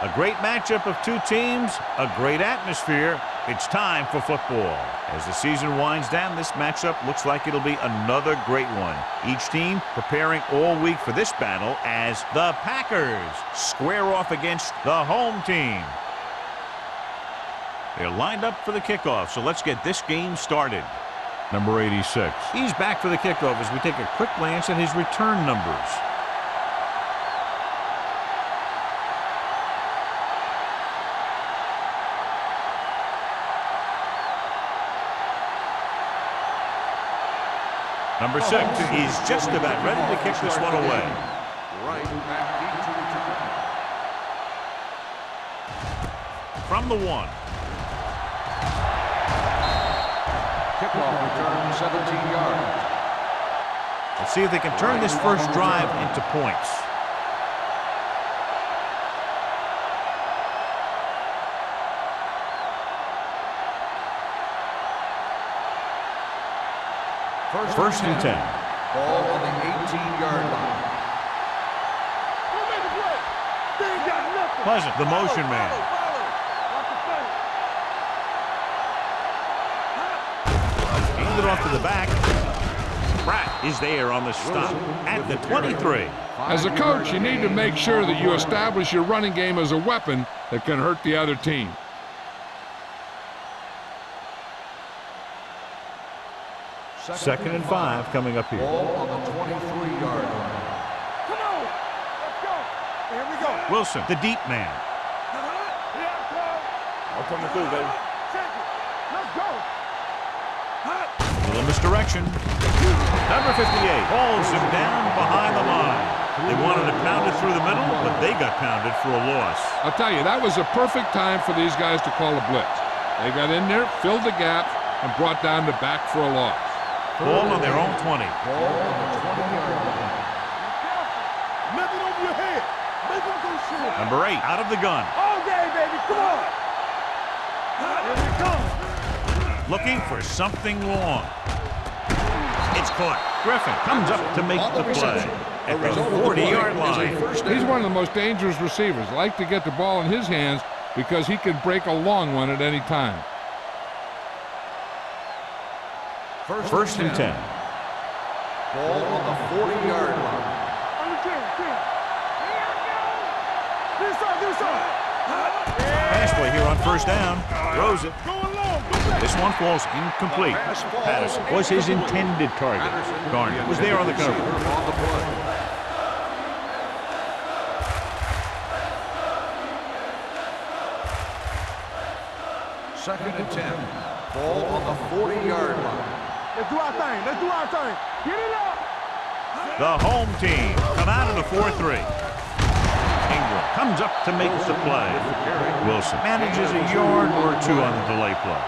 A great matchup of two teams, a great atmosphere. It's time for football. As the season winds down, this matchup looks like it'll be another great one. Each team preparing all week for this battle as the Packers square off against the home team. They're lined up for the kickoff, so let's get this game started. Number 86. He's back for the kickoff as we take a quick glance at his return numbers. Number 6 is just about ready to kick this one away. From the 1. Kickoff return 17 yards. Let's see if they can turn this first drive into points. First and 10. Ball on the 18-yard line. Pleasant, the motion man. Hand it off to the back. Pratt is there on the stop at the 23. As a coach, you need to make sure that you establish your running game as a weapon that can hurt the other team. Second and 5 coming up here. Ball on the 23-yard line. Come on! Let's go! Here we go! Wilson, the deep man. I'm coming through, baby. Check it. Let's go! Little misdirection. Number 58 hauls him down behind the line. They wanted to pound it through the middle, but they got pounded for a loss. I'll tell you, that was a perfect time for these guys to call a blitz. They got in there, filled the gap, and brought down the back for a loss. Ball on their own 20. Ball on the 20-yard line. Nothing over your head. Make them go shoot. Number 8 out of the gun. All day, baby. Come on. Here we come. Looking for something long. It's caught. Griffin comes up to make the play at the 40-yard line. He's one of the most dangerous receivers. Like to get the ball in his hands because he can break a long one at any time. First and 10. Ball on the 40-yard line. On the 10. This side. Pass play here on first down. Throws it. Go along. Go back. This one falls incomplete. Patterson was his intended target. Garner was there on the cover. On the play. Second and 10. Ball on the 40-yard line. Let's do our thing. Let's do our thing. Get it up. The home team come out in the 4-3. Ingram comes up to make the play. Wilson manages a yard or two on the delay play.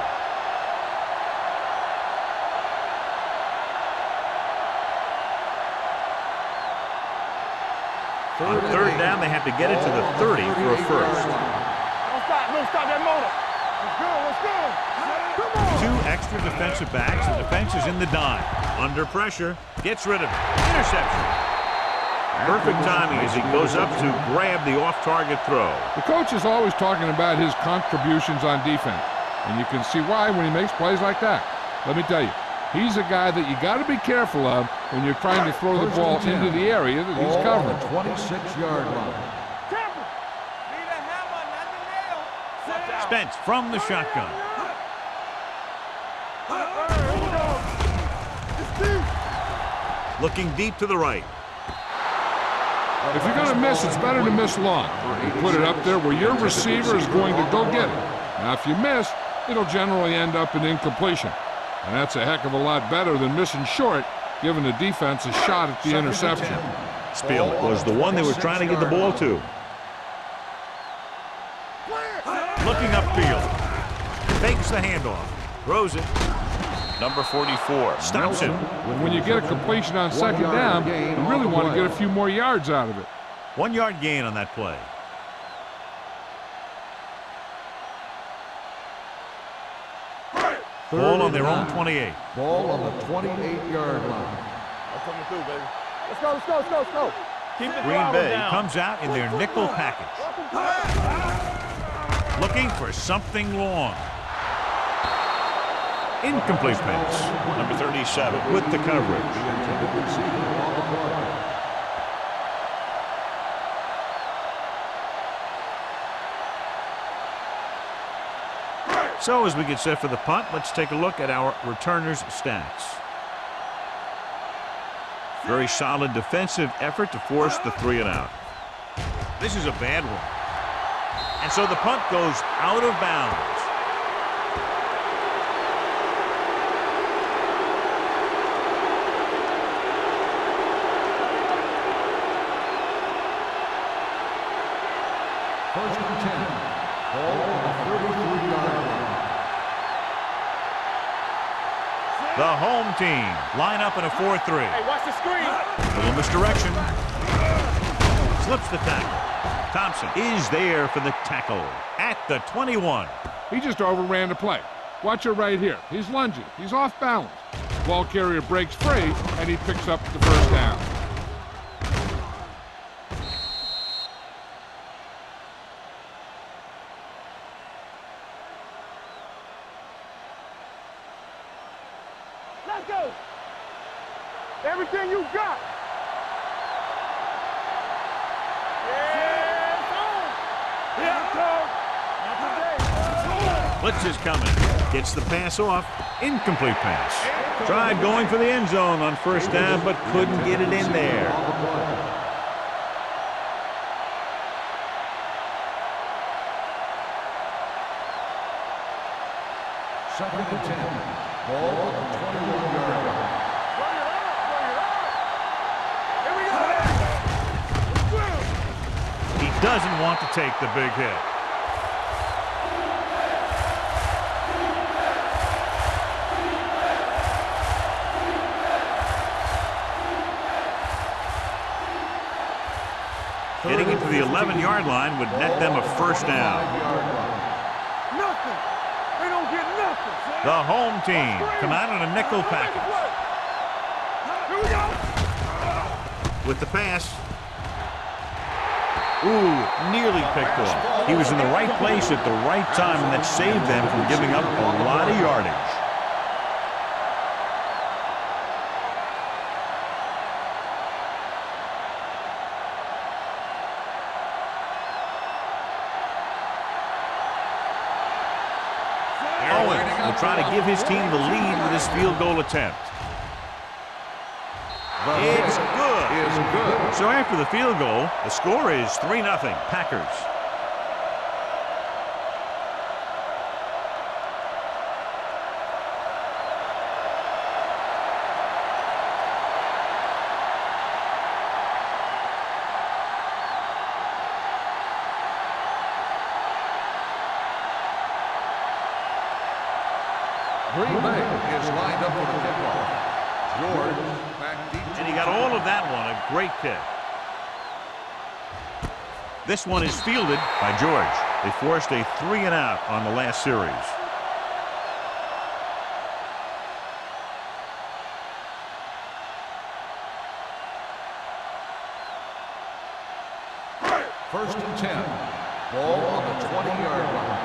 On third down, they have to get it to the 30 for a first. Don't stop that motor. Let's go. Come on. 2 extra defensive backs. The defense is in the dime. Under pressure, gets rid of it. Interception. Perfect timing as he goes up to grab the off-target throw. The coach is always talking about his contributions on defense, and you can see why when he makes plays like that. Let me tell you, he's a guy that you got to be careful of when you're trying to throw the ball into the area that he's covering. Ball on the 26-yard line. Need a hammer, not the nail. Spence from the shotgun. Looking deep to the right. If you're going to miss, it's better to miss long. You put it up there where your receiver is going to go get it. Now, if you miss, it'll generally end up in incompletion. And that's a heck of a lot better than missing short, giving the defense a shot at the interception. Spielman was the one they were trying to get the ball to. Looking upfield. Fakes the handoff. Throws it. Number 44 stops him. When you get a completion on second down, you really want to get a few more yards out of it. 1 yard gain on that play. Ball on their own 28. Ball on the 28-yard line. I'm coming through, baby. Let's go. Green Bay comes out in their nickel package. Looking for something long. Incomplete pass. Number 37 with the coverage. So as we get set for the punt, let's take a look at our returners' stats. Very solid defensive effort to force the 3-and-out. This is a bad one. And so the punt goes out of bounds. First and 10. Ball on the 33-yard line. The home team line up in a 4-3. Hey, watch the screen. A little misdirection. Slips the tackle. Thompson is there for the tackle at the 21. He just overran the play. Watch it right here. He's lunging. He's off balance. Ball carrier breaks free, and he picks up the first down. Let's go. Everything you got. Yeah, it's on. Yeah, Blitz is coming. Gets the pass off. Incomplete pass. Tried going for the end zone on first down, but couldn't get it in there. Second and 10. Ball on the 21-yard line. He doesn't want to take the big hit. Getting into the 11-yard line would net them a first down. nothing. They don't get nothing. The home team come out in a nickel package. Here we go. With the pass. Ooh, nearly picked off. He was in the right place at the right time, and that saved them from giving up a lot of yardage. Owens will try to give his team the lead with this field goal attempt. It's good. So after the field goal, the score is 3-0 Packers. Green Bay is lined up for the kickoff. George back deep. And he got all of that one. A great kick. This one is fielded by George. They forced a 3-and-out on the last series. First and 10. Ball on the 20-yard line.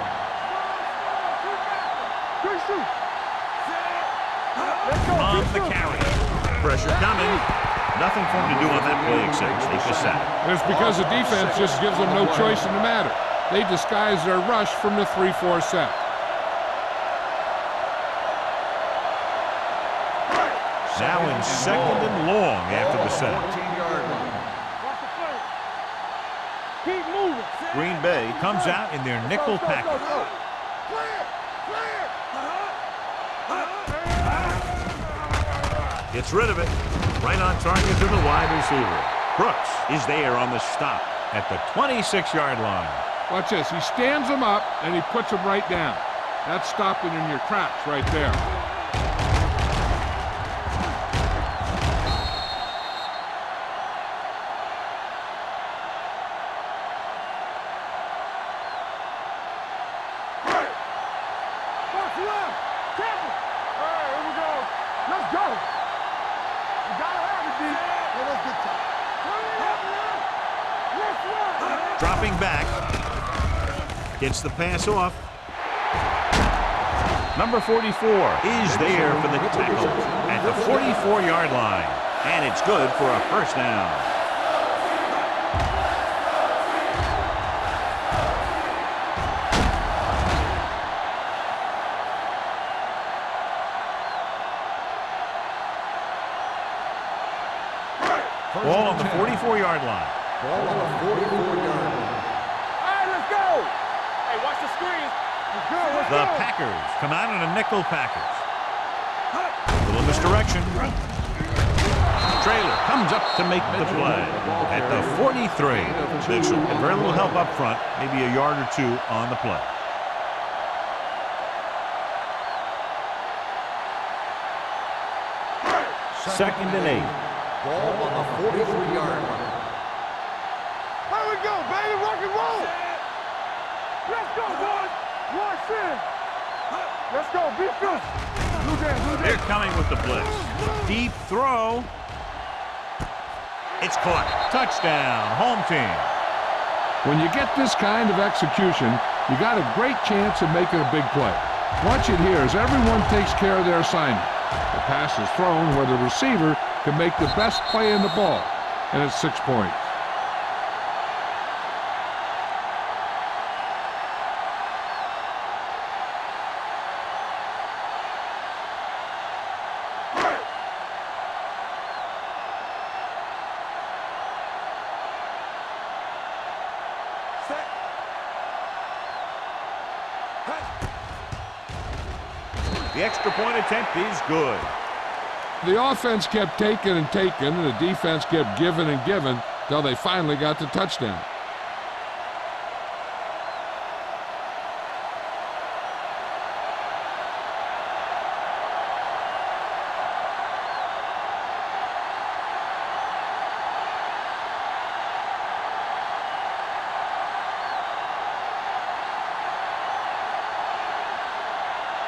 Good shoot. Let's go. On the carry. Pressure coming. Nothing for him to do on that play except take a sack. And it's because the defense just gives them no choice in the matter. They disguise their rush from the 3-4 set. Now in second and long after the set. 14-yard line. Watch the play. Keep moving. Green Bay comes out in their nickel package. Gets rid of it. Right on target to the wide receiver. Brooks is there on the stop at the 26-yard line. Watch this. He stands them up, and he puts them right down. That's stopping in your tracks right there. What's left? Tackle. All right, here we go. Let's go. You gotta have it, D. Let's get Dropping back. Gets the pass off. Number 44 is there for the tackle at the 44-yard line. And it's good for a first down. Ball on the 44-yard line. Ball on the 44-yard line. All right, let's go. Hey, watch the screen. Let's go, let's The go. Packers come out in a nickel package. A little misdirection. Trailer comes up to make the play at the 43. Mitchell had very little help up front, maybe a yard or two on the play. Second and 8. Ball on the 43-yard line. Here we go, baby. Rock and roll. Let's go, boys. Watch in. Let's go. Be fierce. They're coming with the blitz. Deep throw. It's caught. Touchdown, home team. When you get this kind of execution, you got a great chance of making a big play. Watch it here as everyone takes care of their assignment. The pass is thrown where the receiver can make the best play in the ball, and it's 6 points. The extra point attempt is good. The offense kept taking and taking, and the defense kept giving and giving till they finally got the touchdown.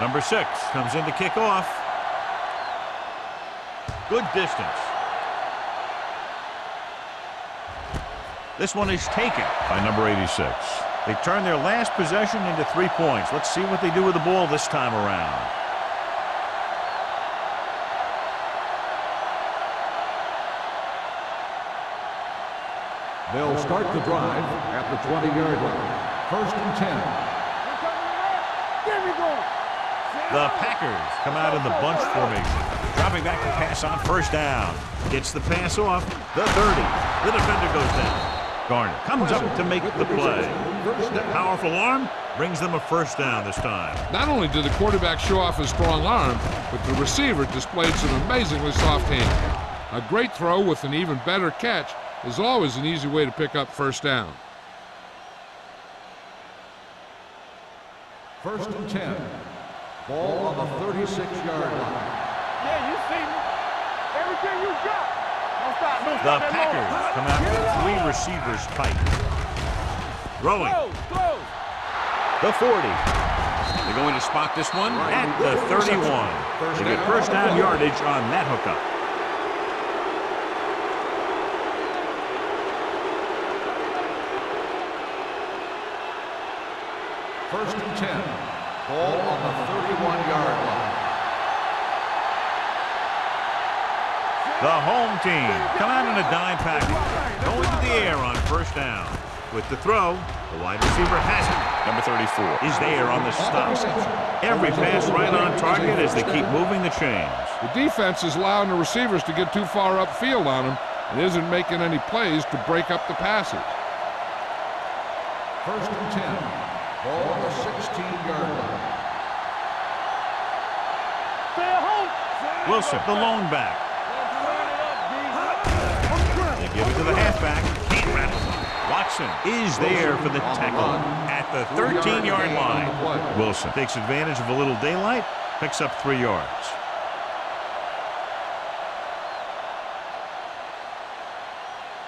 Number 6 comes in to kick off. Good distance. This one is taken by number 86. They turn their last possession into 3 points. Let's see what they do with the ball this time around. They'll start the drive at the 20-yard line. First and 10. The Packers come out in the bunch formation. Dropping back to pass on first down. Gets the pass off. The 30. The defender goes down. Garner comes up to make the play. That powerful arm brings them a first down this time. Not only did the quarterback show off his strong arm, but the receiver displayed some amazingly soft hands. A great throw with an even better catch is always an easy way to pick up first down. First and 10. Ball on the 36-yard line. Yeah, you see me. Everything you got. Don't stop, don't The stop that Packers motor. come out with 3 receivers tight. Throwing. Close. The 40. They're going to spot this one at the 31. They get first down yardage on that hookup. First and 10. Ball on the 31-yard line. The home team come out in a dime package. Going to the air on first down. With the throw, the wide receiver has it. Number 34 is there on the stop. Every pass right on target as they keep moving the chains. The defense is allowing the receivers to get too far upfield on them and isn't making any plays to break up the passes. First and 10. Ball on the 16-yard line. Stay at home. Wilson, the lone back. They give it to the halfback. Can't rattle him. Watson is there for the tackle at the 13-yard line. Wilson takes advantage of a little daylight, picks up 3 yards.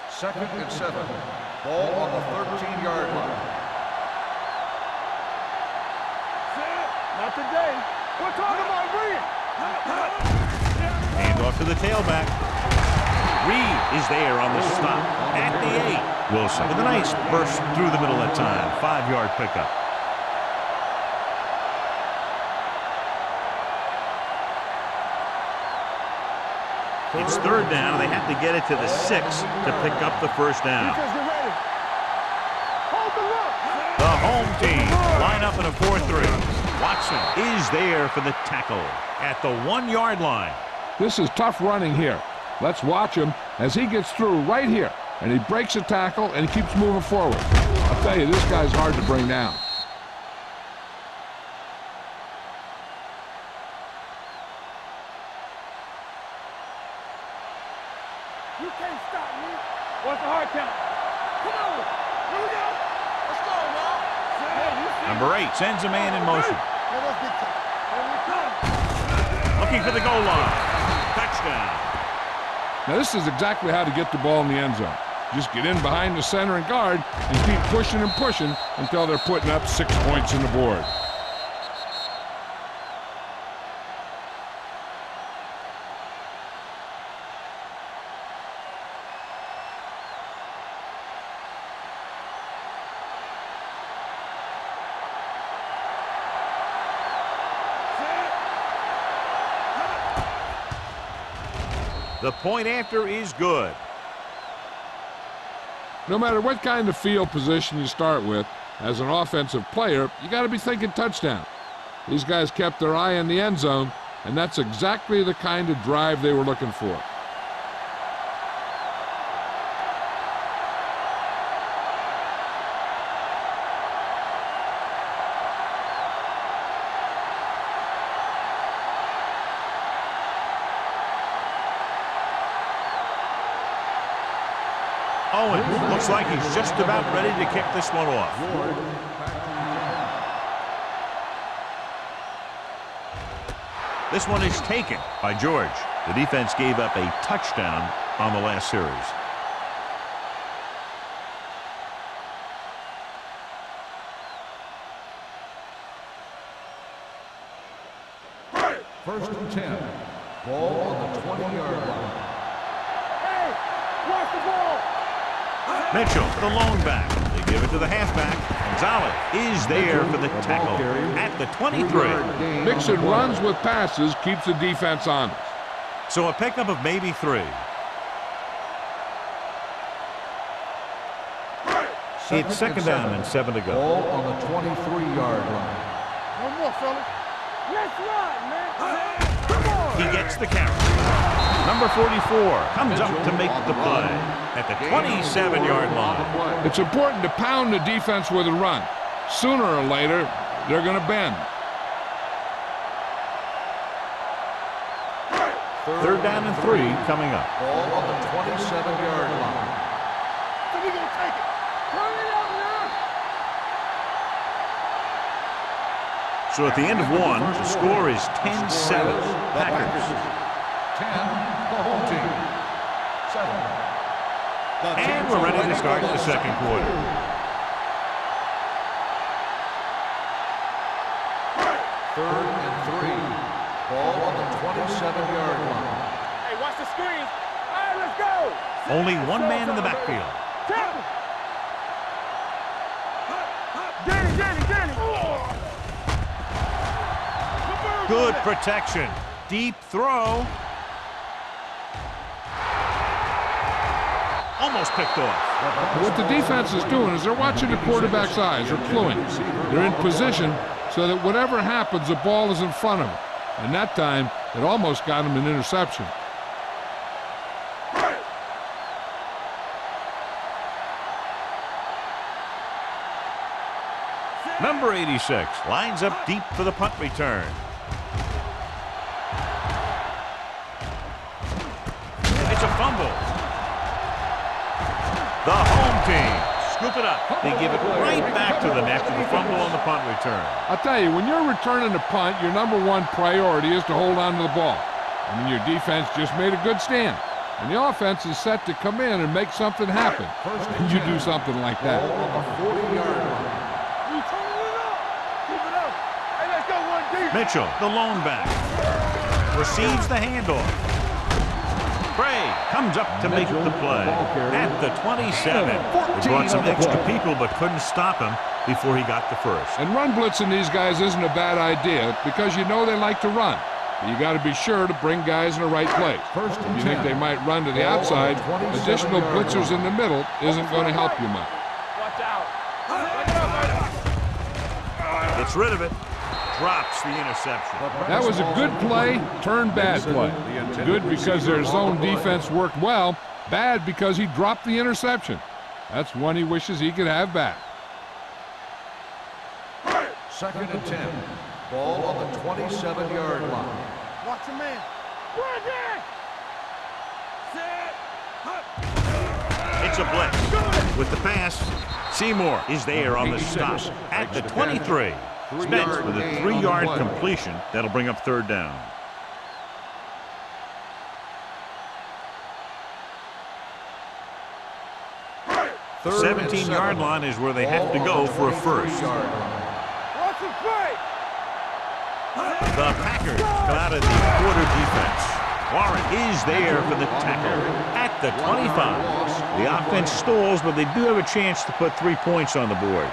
Second and 7. Ball on the 13-yard line. Not today. We're talking about Green. Hand off to the tailback. Reed is there on the stop at the 8. Wilson with a nice burst through the middle that time. 5-yard pickup. It's third down, and they have to get it to the 6 to pick up the first down. The home team line up in a 4-3. Watson is there for the tackle at the 1-yard line. This is tough running here. Let's watch him as he gets through right here. And he breaks a tackle and he keeps moving forward. I'll tell you, this guy's hard to bring down. You can't stop me. What's the hard count? Come on. Here we go. Let's go, man. Number 8 sends a man in motion. Hey, let's get to it. Here we come. Looking for the goal line. Touchdown. Now this is exactly how to get the ball in the end zone. Just get in behind the center and guard and keep pushing and pushing until they're putting up 6 points on the board. The point after is good. No matter what kind of field position you start with, as an offensive player, you got to be thinking touchdown. These guys kept their eye on the end zone, and that's exactly the kind of drive they were looking for. Owen looks like he's just about ready to kick this one off. This one is taken by George. The defense gave up a touchdown on the last series. First and 10. Ball on the 20-yard line. Hey, watch the ball. Mitchell, the lone back. They give it to the halfback. Gonzalez is there for the tackle at the 23. Mixing runs with passes keeps the defense honest. So a pickup of maybe 3. It's second down and 7 to go. Ball on the 23-yard line. No more, fellas. Let's ride, man. Come on. He gets the carry. Number 44 comes up to make the play at the 27-yard line. It's important to pound the defense with a run. Sooner or later, they're going to bend. Third down and 3 coming up. Ball on the 27-yard line. So we gonna take it. Turn it out now. So at the end of 1, the score is 10-7. Packers. 10, the home team. 7. And we're ready to start the second quarter. Third and 3. Ball on the 27-yard line. Hey, watch the screens. All right, let's go. Only one man in the backfield. Tackle. Danny. Good protection. Deep throw. Almost picked off. What the defense is doing is they're watching the quarterback's eyes. They're cluing. They're in position so that whatever happens, the ball is in front of them. And that time, it almost got him an interception. Number 86 lines up deep for the punt return. It's a fumble. The home team scoop it up. They give it right back to them after the fumble on the punt return. I'll tell you, when you're returning a punt, your number one priority is to hold on to the ball. I mean, your defense just made a good stand. And the offense is set to come in and make something happen. And you do something like that. Ball on the 40-yard line. You turn it up. Keep it up. Hey, let's go one deep. Mitchell, the lone back, receives the handoff. Bray comes up to make the play. At the 27. They brought some extra people but couldn't stop him before he got the first. And run blitzing these guys isn't a bad idea because you know they like to run. But you got to be sure to bring guys in the right place. First and If you think 10. they might run to the outside, additional blitzers in the middle isn't going to help you much. Watch out. Gets rid of it. Drops the interception. That was a good play, turned bad play. Good because their zone defense worked well, bad because he dropped the interception. That's one he wishes he could have back. Second and 10. Ball on the 27-yard line. Watch your man. Right there. It's a blitz. With the pass, Seymour is there on the stop. At the 23. Spence with a 3-yard completion. That'll bring up third down. The 17-yard line is where they have to go for a first. Watch him play. The Packers come out of the quarter defense. Warren is there for the tackle at the 25. The offense stalls, but they do have a chance to put 3 points on the board.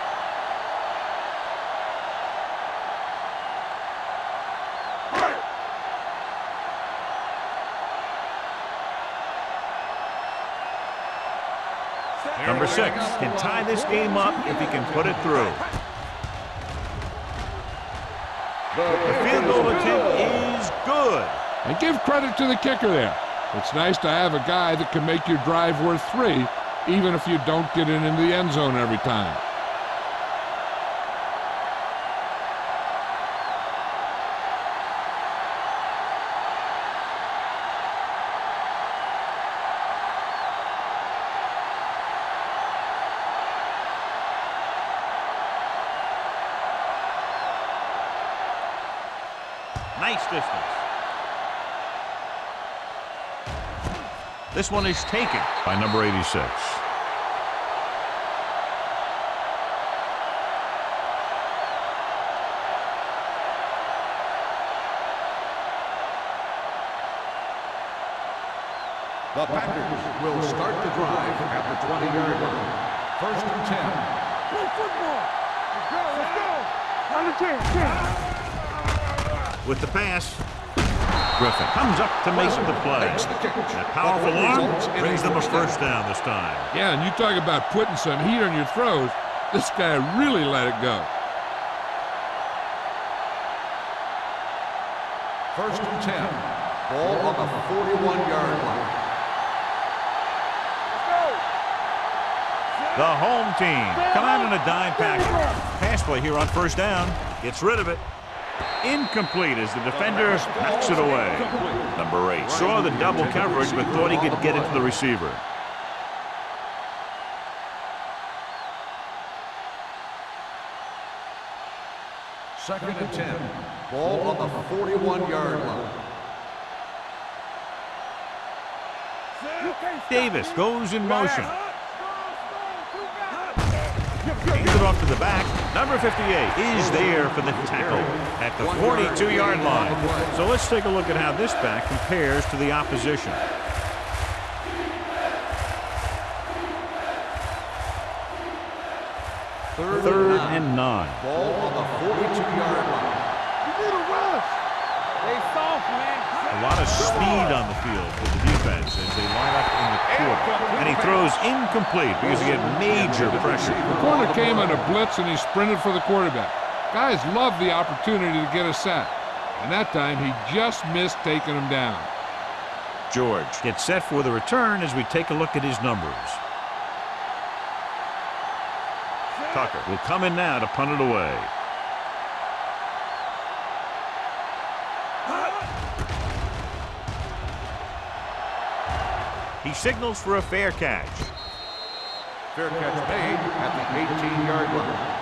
Number 6 can tie this game up if he can put it through. The field goal attempt is good. And give credit to the kicker there. It's nice to have a guy that can make your drive worth 3, even if you don't get it into the end zone every time. Nice distance. This one is taken by number 86. The Packers will start the drive at the 20-yard line. First and 10. Play football. Let's go. On the 10. With the pass, Griffin comes up to make the play. That powerful arm brings them a first down this time. Yeah, and you talk about putting some heat on your throws. This guy really let it go. First and 10. Ball on the 41-yard line. The home team come out in a dime package. Pass play here on first down. Gets rid of it. Incomplete as the defender knocks it away. Number 8 saw the double coverage but thought he could get it to the receiver. Second and 10. Ball on the 41-yard line. Davis goes in motion. Hands it off to the back. Number 58 is there for the tackle at the 42-yard line. So let's take a look at how this back compares to the opposition. Third and 9. Ball on the 42-yard line. You need a rush. They soft, man. A lot of speed on the field for the defense as they line up in the quarter. And he throws incomplete because he had major pressure. The corner came on a blitz and he sprinted for the quarterback. Guys love the opportunity to get a sack. And that time he just missed taking him down. George gets set for the return as we take a look at his numbers. Tucker will come in now to punt it away. He signals for a fair catch. Fair catch made at the 18-yard line.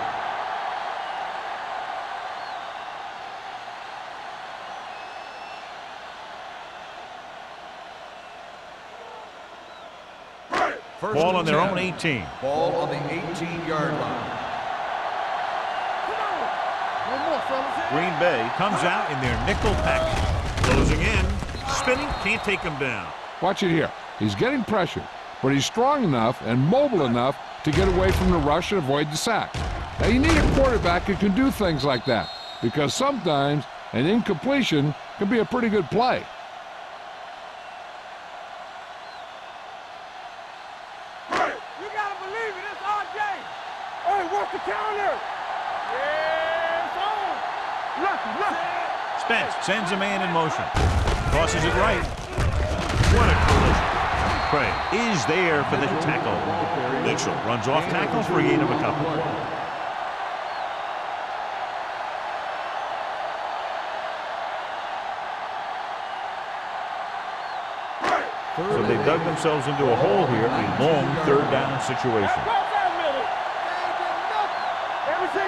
First Ball and on their 10. own 18. Ball on the 18-yard line. One more, fellas. Green Bay comes out in their nickel package. Closing in. Spinning. Can't take him down. Watch it here. He's getting pressured, but he's strong enough and mobile enough to get away from the rush and avoid the sack. Now, you need a quarterback who can do things like that, because sometimes an incompletion can be a pretty good play. You gotta believe it, it's RJ. Hey, what's the counter? Yeah, it's on. Left. Spence sends a man in motion. Tosses it right. What a collision. Craig is there for the tackle. Mitchell runs off tackle for a gain of a couple. So they dug themselves into a hole here, a long third down situation.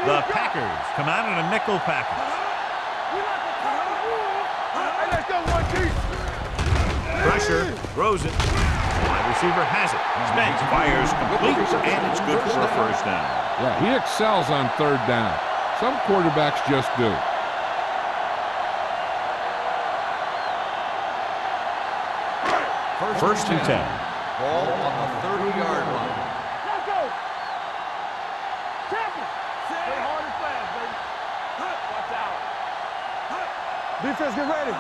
The Packers come out in a nickel package. Pressure, throws it. Wide receiver has it. Spence fires complete, and it's good for a first down. Yeah, he excels on third down. Some quarterbacks just do. First and 10. Ball on the 30-yard line. Let's go. Champion. Stay hard and fast, baby. Watch out. Defense, get ready.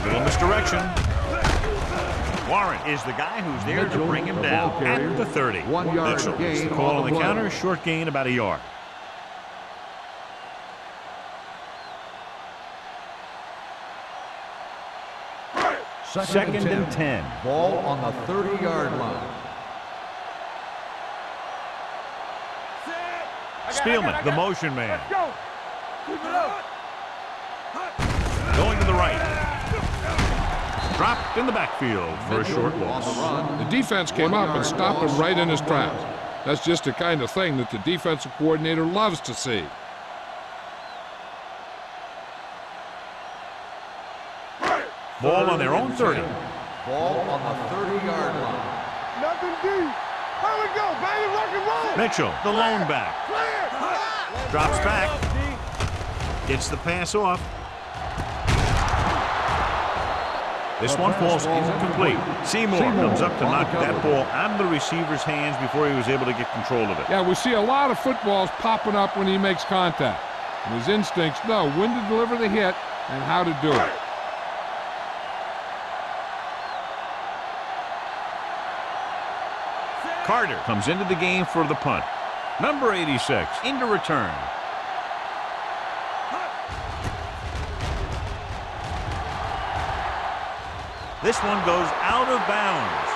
Little misdirection. Warren is the guy who's there to bring him down at the 30. 1 yard Mitchell gets gain the call on on the the play. counter, short gain about a yard. Second and 10. Ball on the 30-yard line. Spielman, the motion man, Let's go. Keep it up. going to the right. Dropped in the backfield for a short On the loss. run. The defense came up and stopped him right in his tracks. That's just the kind of thing that the defensive coordinator loves to see. Ball on their own 30. Ball on the 30-yard line. Nothing deep. Here we go, baby. Rock and roll. Mitchell, the lone back, Clear. drops back, gets the pass off. This one falls incomplete. Seymour comes up to knock that ball out of the receiver's hands before he was able to get control of it. Yeah, we see a lot of footballs popping up when he makes contact. And his instincts know when to deliver the hit and how to do it. Carter comes into the game for the punt. Number 86 into return. This one goes out of bounds.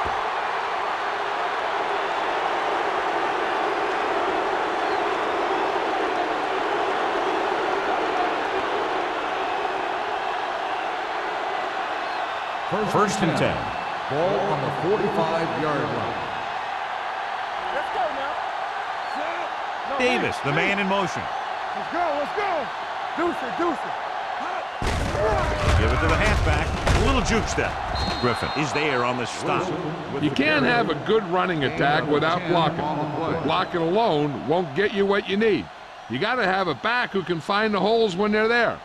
First and 10. Ball on the 45-yard line. Let's go now. No, Davis, the man in motion. Let's go. Let's go. Deuce it. Deuce it. Give it to the halfback. A little juke step. Griffin is there on the stop. You can't have a good running attack without blocking. But blocking alone won't get you what you need. You got to have a back who can find the holes when they're there.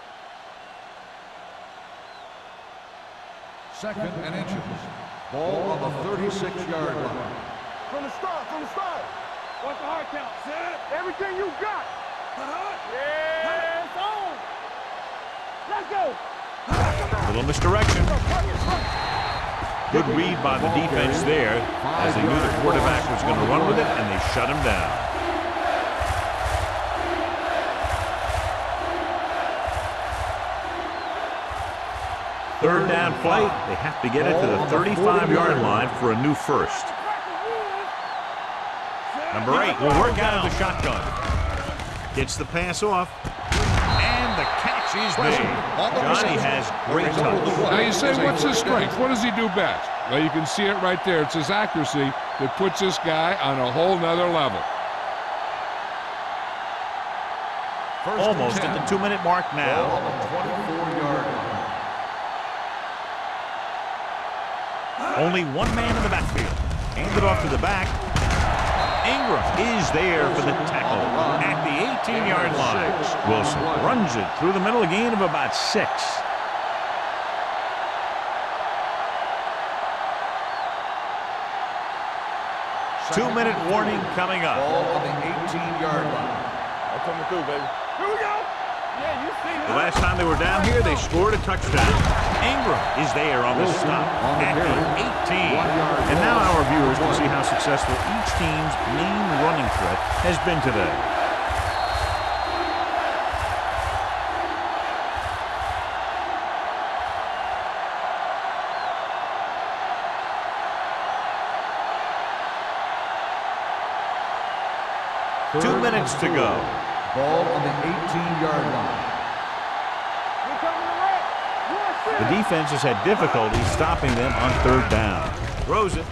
Second and inches. Ball on the 36-yard line. From the start. What's the hard count? Everything you got. Yeah, it's on. Let's go. Little misdirection. Good read by the defense there as they knew the quarterback was going to run with it, and they shut him down. Third down play. They have to get it to the 35-yard line for a new first. Number 8 will work out of the shotgun. Gets the pass off. And the catch is made. Johnny has great touch. Now you say, what's his strength? What does he do best? Well, you can see it right there. It's his accuracy that puts this guy on a whole nother level. Almost at the 2-minute mark now. Ball on the 24-yard line. Only one man in the backfield. Hand it off to the back. Ingram is there for the tackle at the 18-yard line. Wilson runs it through the middle, a gain of about 6. 2-minute warning coming up. Ball on the 18-yard line. I'm coming through, baby. Here we go. Yeah, you see The last time they were down here, they scored a touchdown. Ingram is there on the stop at the 18. And now our viewers can see how successful each team's main running threat has been today. Third 2 minutes to go. Ball on the 18-yard line. The defense has had difficulty stopping them on third down. Throws it.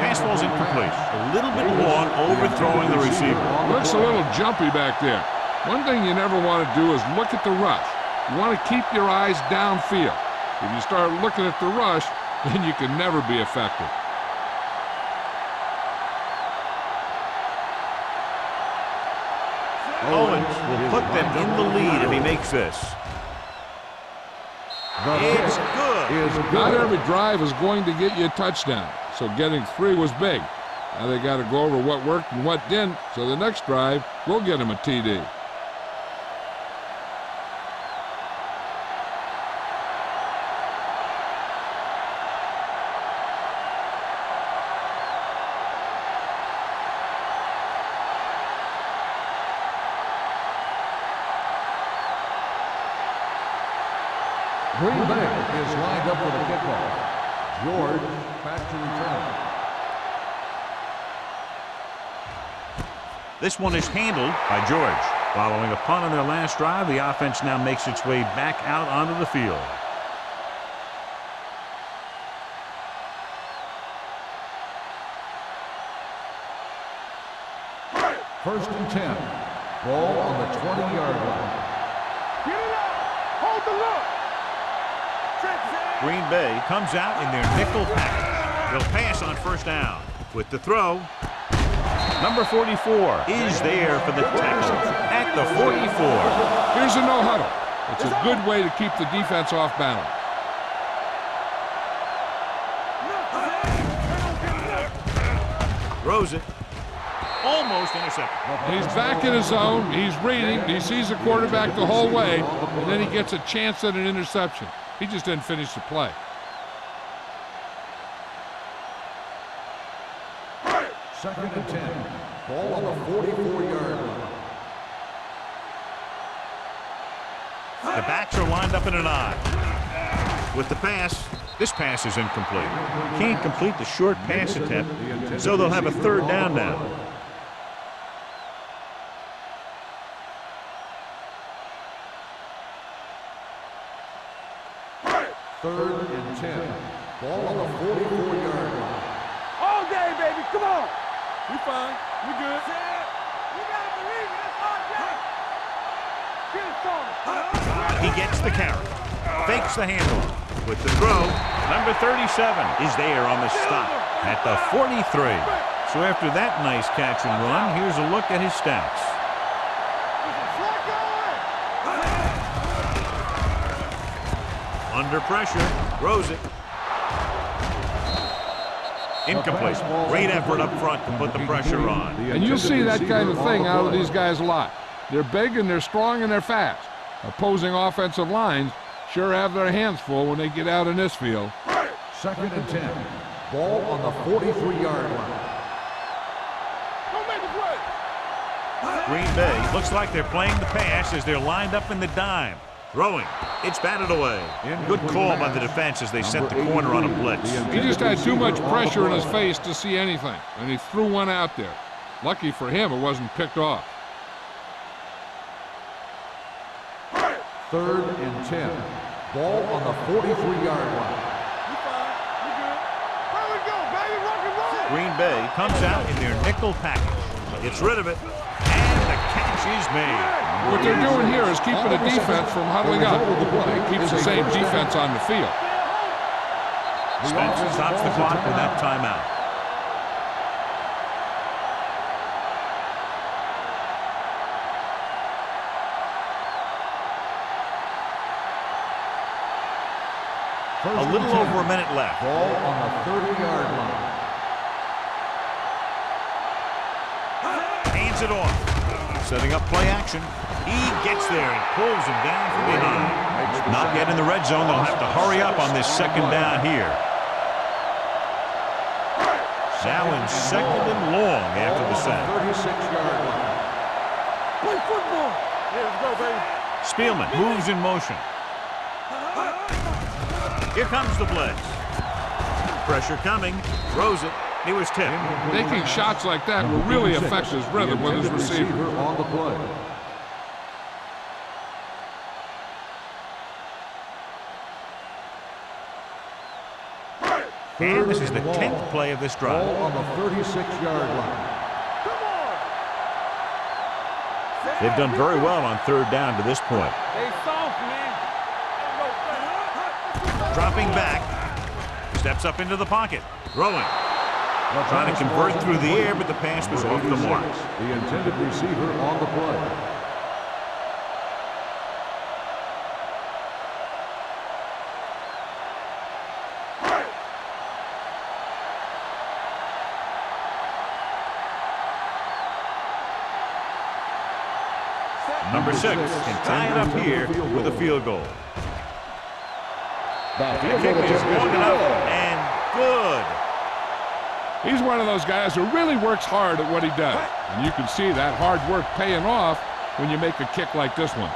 Pass ball's incomplete. A little bit long, overthrowing the receiver. Looks a little jumpy back there. One thing you never want to do is look at the rush. You want to keep your eyes downfield. If you start looking at the rush, then you can never be effective. Owens will put them in the lead if he makes this. It's good. Not every drive is going to get you a touchdown, so getting 3 was big. Now they got to go over what worked and what didn't, so the next drive will get them a TD. Green Bay is lined up for the kickoff. George back to return. This one is handled by George. Following a punt on their last drive, the offense now makes its way back out onto the field. First and 10. Ball on the 20-yard line. Get it up. Hold the look. Green Bay comes out in their nickel package. They'll pass on first down. With the throw, number 44 is there for the tackle at the 44. Here's a no huddle. It's a good way to keep the defense off balance. Throws it. Almost intercepted. He's back in his zone. He's reading. He sees the quarterback the whole way, and then he gets a chance at an interception. He just didn't finish the play. Second and 10. Ball on the 44-yard line. The backs are lined up in an I. With the pass, this pass is incomplete. Can't complete the short pass attempt, so they'll have a third down now. Third and 10. Ball on the 44-yard line. All day, baby. Come on. We fine. We good. You gotta believe it. That's all day. Get it started. He gets the carry. Fakes the handoff. With the throw, number 37 is there on the stop at the 43. So after that nice catch and run, here's a look at his stats. Under pressure, throws it. Incomplete. Great effort up front to put the pressure on. And you see that kind of thing out of these guys a lot. They're big and they're strong and they're fast. Opposing offensive lines sure have their hands full when they get out in this field. Second and 10. Ball on the 43-yard line. Don't make the play. Green Bay looks like they're playing the pass as they're lined up in the dime. Throwing. It's batted away. Good call by the defense as they sent the corner on a blitz. He just had too much pressure in his face to see anything, and he threw one out there. Lucky for him, it wasn't picked off. Third and 10. Ball on the 43-yard line. You fine. You good. Where we go, baby? Rock and roll. Green Bay comes out in their nickel package. Gets rid of it, and the catch is made. What they're doing here is keeping the defense from huddling up. It keeps the same defense on the field. Spencer stops the clock with that timeout. A little over a minute left. Ball on the 30-yard line. it off. Setting up play action. He gets there and pulls him down from behind. Not yet in the red zone. They'll have to hurry up on this second down here. Now in second and long after the sack. 36-yard line. Play football. Yeah, let's go, baby. Spielman moves in motion. Here comes the blitz. Pressure coming. Throws it. He was tipped. Taking shots like that will really affect his rhythm with his receiver. On the play. And this is the 10th play of this drive. Ball on the 36-yard line. They've done very well on third down to this point. They soft, man. Dropping back. Steps up into the pocket. Throwing. Trying to convert through the air, but the pass was off the mark. The intended receiver on the play. Number 6 can tie it up here with a field goal. The kick is long enough and good. He's one of those guys who really works hard at what he does. And you can see that hard work paying off when you make a kick like this one.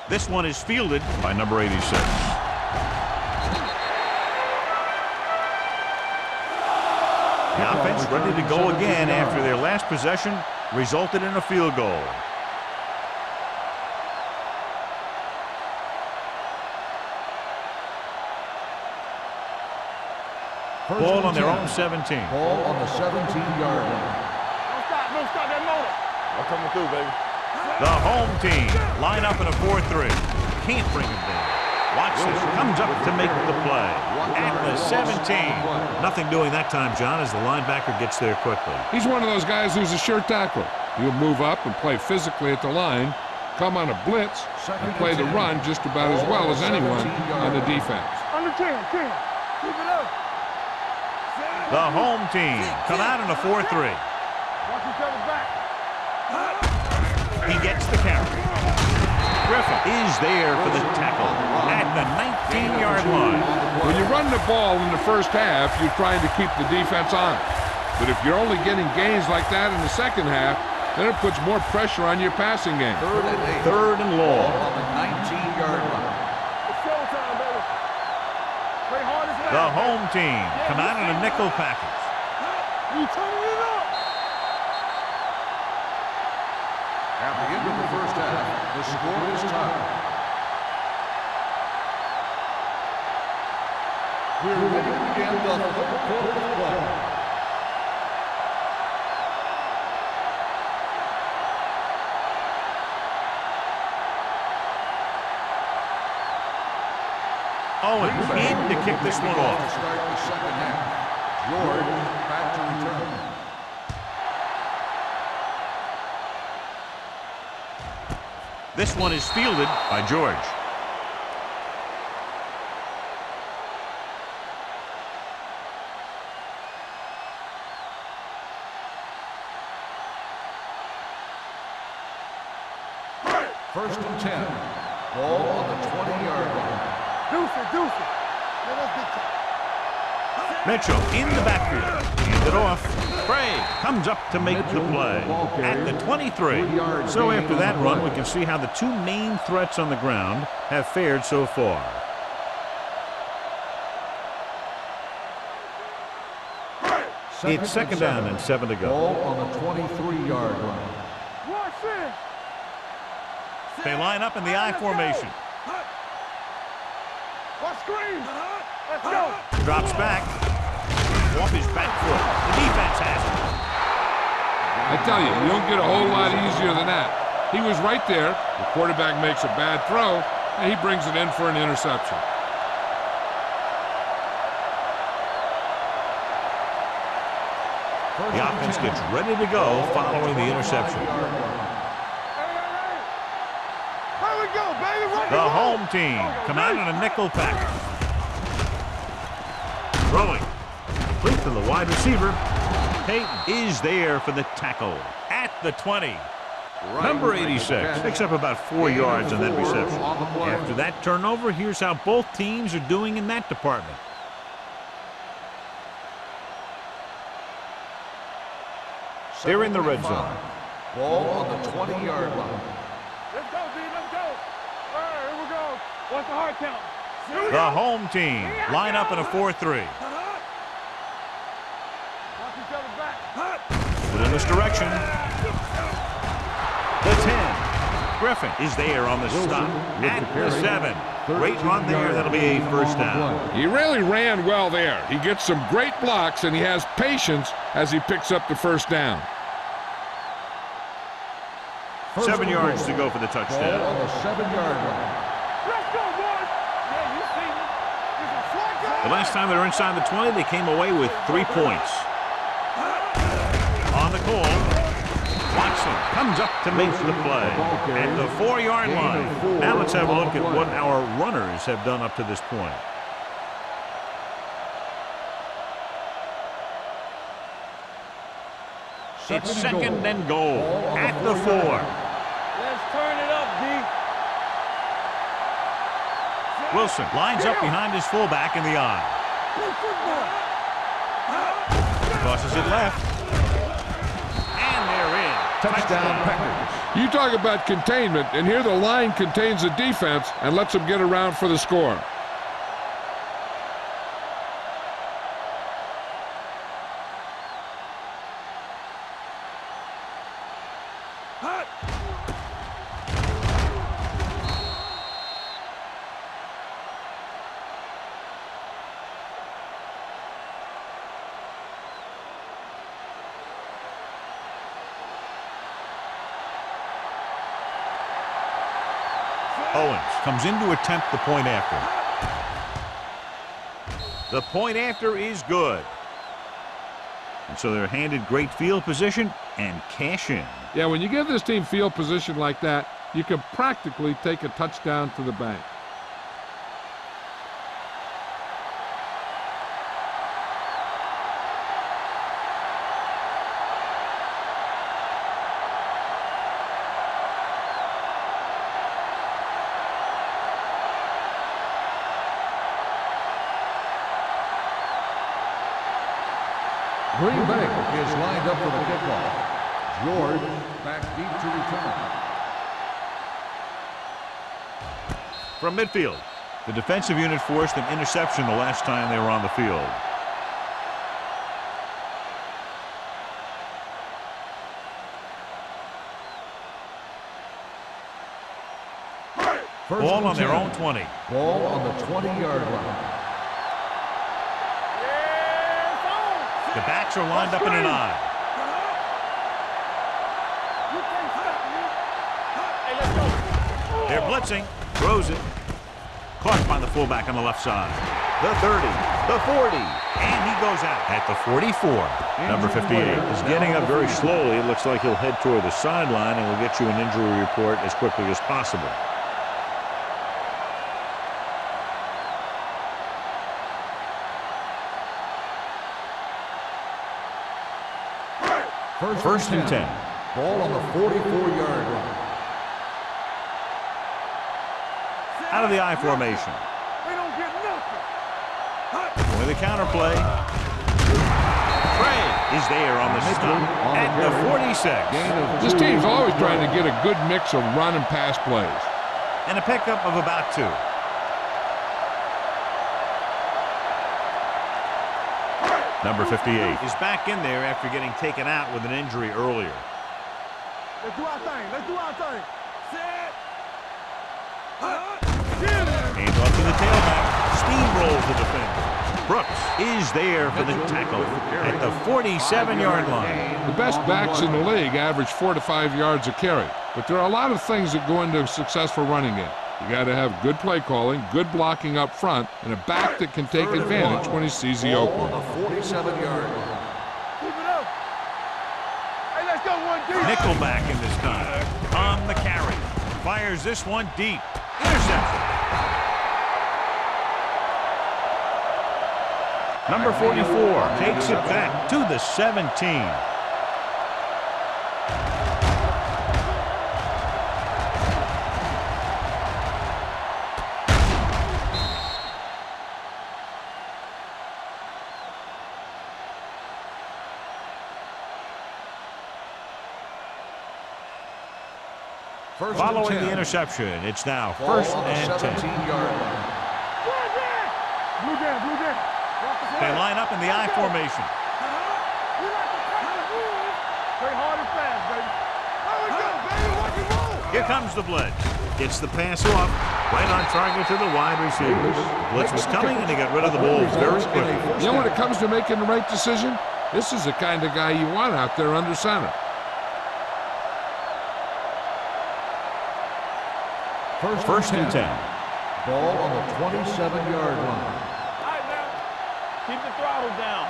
This one is fielded by number 86. The offense ready to go again after their last possession resulted in a field goal. Ball on their own 17. Ball on the 17-yard line. Don't stop that motor. I'm coming through, baby. The home team line up in a 4-3. Can't bring him down. Watson comes up to make the play. At the 17. Nothing doing that time, John, as the linebacker gets there quickly. He's one of those guys who's a sure tackler. He'll move up and play physically at the line, come on a blitz, and play the run just about as well as anyone on the defense. Under 10. Keep it up. The home team come out in a 4-3. Watch each other back. He gets the carry. Griffin is there for the tackle at the 19-yard line. When you run the ball in the first half, you're trying to keep the defense on it. But if you're only getting gains like that in the second half, then it puts more pressure on your passing game. Third and long. On the 19-yard line. It's showtime, baby. Play hard as The home team come out in a nickel package. You turning it up. At the end of the first half, the score is tied. We're ready to begin the third quarter of play. Owens in to kick this one To off. start the second half. George back to return. This one is fielded by George. First and 10. Ball on the 20-yard line. Deuce it. Let us get to Mitchell in the backfield. Hand it off. Craig comes up to make the play at the 23. So after that run, we can see how the two main threats on the ground have fared so far. It's second down and 7 to go. Ball on the 23-yard line. Watch it. They line up in the I formation. Watch screen. Let's go. Drops back. Off his back foot. The defense has it. I tell you, you don't get a whole lot easier than that. He was right there. The quarterback makes a bad throw, and he brings it in for an interception. The offense gets ready to go following the interception. The home team come out in a nickel package. Throwing. Complete to the wide receiver. Peyton is there for the tackle at the 20. Number 86 picks up about 4 yards on that reception. After that turnover, here's how both teams are doing in that department. They're in the red zone. Ball on the 20-yard line. Let's go, D. Let's go. All right, here we go. What's the hard count? The home team line up in a 4-3. Watch each other back. Put in this direction. The 10. Griffin is there on the stop at the 7. Great run there. That'll be a first down. He really ran well there. He gets some great blocks, and he has patience as he picks up the first down. 7 yards to go for the touchdown. Ball on the 7-yard line. Let's go, boys. Yeah, you see me. There's a flag The guy. last time they were inside the 20, they came away with 3 points. On the call, Watson comes up to make the play at the 4-yard line. Now let's have a look at what our runners have done up to this point. It's second and goal at the 4. Let's turn it up, D. Wilson lines up behind his fullback in the eye. Crosses it left. And they're in. Touchdown Packers. You talk about containment, and here the line contains the defense and lets them get around for the score. Owens comes in to attempt the point after. The point after is good. And so they're handed great field position and cash in. Yeah, when you give this team field position like that, you can practically take a touchdown to the bank. Green Bay is lined up for the kickoff. George back deep to return. From midfield, the defensive unit forced an interception the last time they were on the field. Ball on their own 20. Ball on the 20-yard line. The backs are lined up in an eye. You can't stop me. Hey, let's go. They're blitzing. Throws it. Caught by the fullback on the left side. The 30. The 40. And he goes out at the 44. Number 58 is getting up very slowly. It looks like he'll head toward the sideline, and we'll get you an injury report as quickly as possible. First and 10. Ball on the 44-yard line. Out of the I formation. They don't get nothing. With the counter play. Trey is there on the stop at the 46. This team's always trying to get a good mix of run and pass plays. And a pickup of about 2. Number 58 is back in there after getting taken out with an injury earlier. Let's do our thing. Let's do our thing. Set. Hands off to the tailback. Steamrolls the defender. Brooks is there for the tackle at the 47-yard line. The best backs in the league average 4 to 5 yards a carry, but there are a lot of things that go into a successful running game. You got to have good play calling, good blocking up front, and a back that can take advantage when he sees the opening. On the 47-yard line. Keep it up. Hey, let's go one deep. Nickelback in this time. On the carry. Fires this one deep. Interception. Number 44 takes it back to the 17. Following the interception, it's now first and 10. Blue down. They line up in the I formation. Play hard and fast, baby. There we go, baby. Rock and roll. Here comes the blitz. Gets the pass off. Right on target to the wide receivers. Blitz was coming, and he got rid of the ball very quickly. You know, when it comes to making the right decision, this is the kind of guy you want out there under center. First and 10. Ball on the 27-yard line. Keep the throttle down.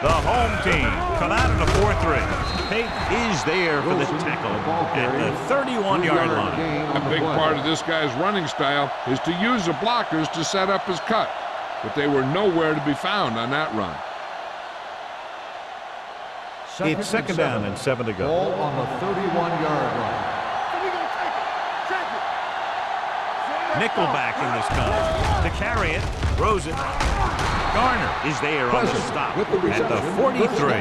The home team come out in a 4-3. Tate is there for the tackle at the 31-yard line. A big part of this guy's running style is to use the blockers to set up his cut, but they were nowhere to be found on that run. It's second down and 7 to go. Ball on the 31-yard line. Nickelback in this time. To carry it, throws it. Garner is there on the stop at the 43.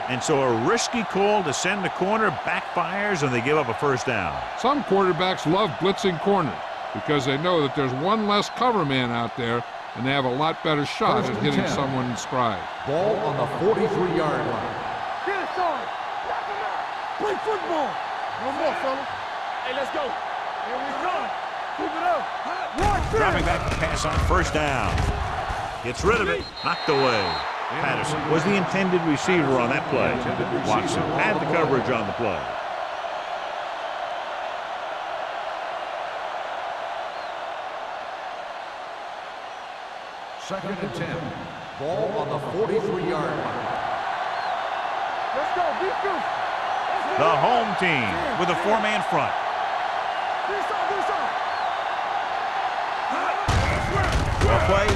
And so a risky call to send the corner backfires, and they give up a first down. Some quarterbacks love blitzing corners because they know that there's one less cover man out there, and they have a lot better shot at hitting someone in stride. Ball on the 43-yard line. Get it, son. Knock him out. Play football. One more, fellas. Hey, let's go. Here we go. Keep it up. Dropping back to pass on first down. Gets rid of it. Knocked away. Patterson was the intended receiver on that play. Watson had the coverage on the play. Second and 10. Ball on the 43-yard line. Let's go. Defense. The home team with a 4-man front. Well played.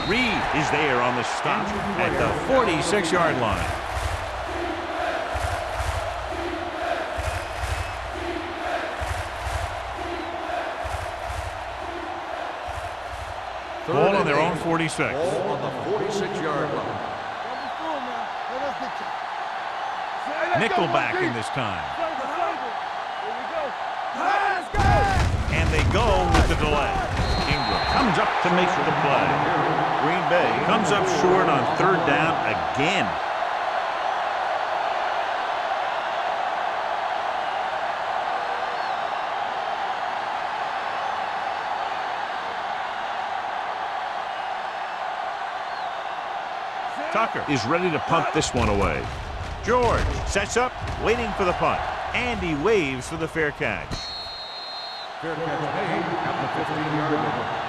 Reed is there on the stop at the 46-yard line. Ball on their own 46. Ball on the 46-yard line. Nickelback in this time. And they go with the delay. Ingram comes up to make the play. Green Bay comes up short on third down again. Tucker is ready to punt this one away. George sets up, waiting for the punt. And he waves for the fair catch. Fair catch made at the 15-yard line.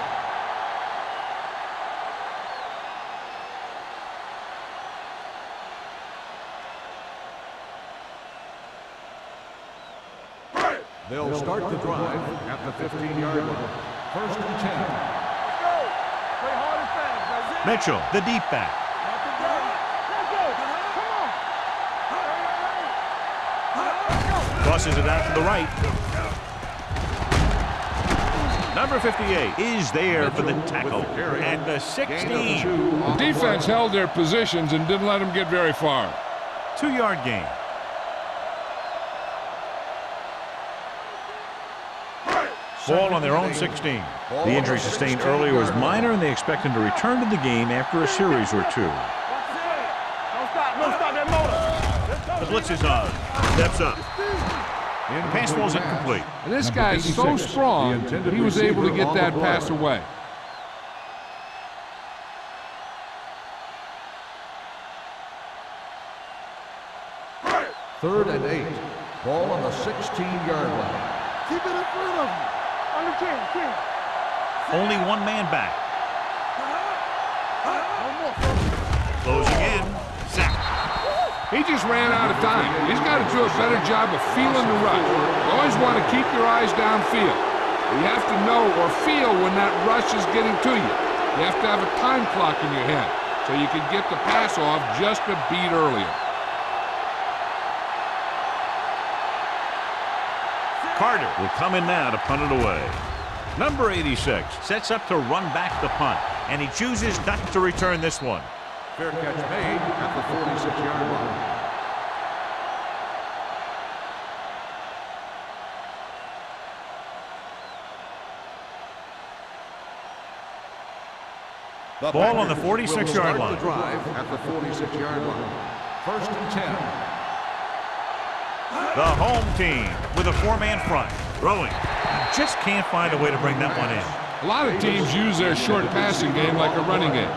They'll start the drive at the 15-yard line. First and 10. Let's go. Play hard and fast, baby. Mitchell, the deep back. Tosses it out to the right. Number 58 is there for the tackle at the 16. The defense held their positions and didn't let them get very far. 2-yard gain. Ball on their own 16. The injury sustained earlier was minor, and they expect him to return to the game after a series or two. Don't stop that motor. The blitz is on. Steps up. The pass ball's incomplete. And this guy is so strong, he was able to get that pass away. 3rd and 8. Ball on the 16-yard line. Keep it in front of you. On the 10. Only one man back. Closing in. Sack. He just ran out of time. He's got to do a better job of feeling the rush. You always want to keep your eyes downfield. You have to know or feel when that rush is getting to you. You have to have a time clock in your head so you can get the pass off just a beat earlier. Carter will come in now to punt it away. Number 86 sets up to run back the punt, and he chooses not to return this one. Fair catch made at the 46-yard line. The Ball on the Packers 46-yard line. The drive at the 46-yard line. 1st and 10. The home team with a 4-man front. Throwing. Just can't find a way to bring that one in. A lot of teams use their short passing game like a running game.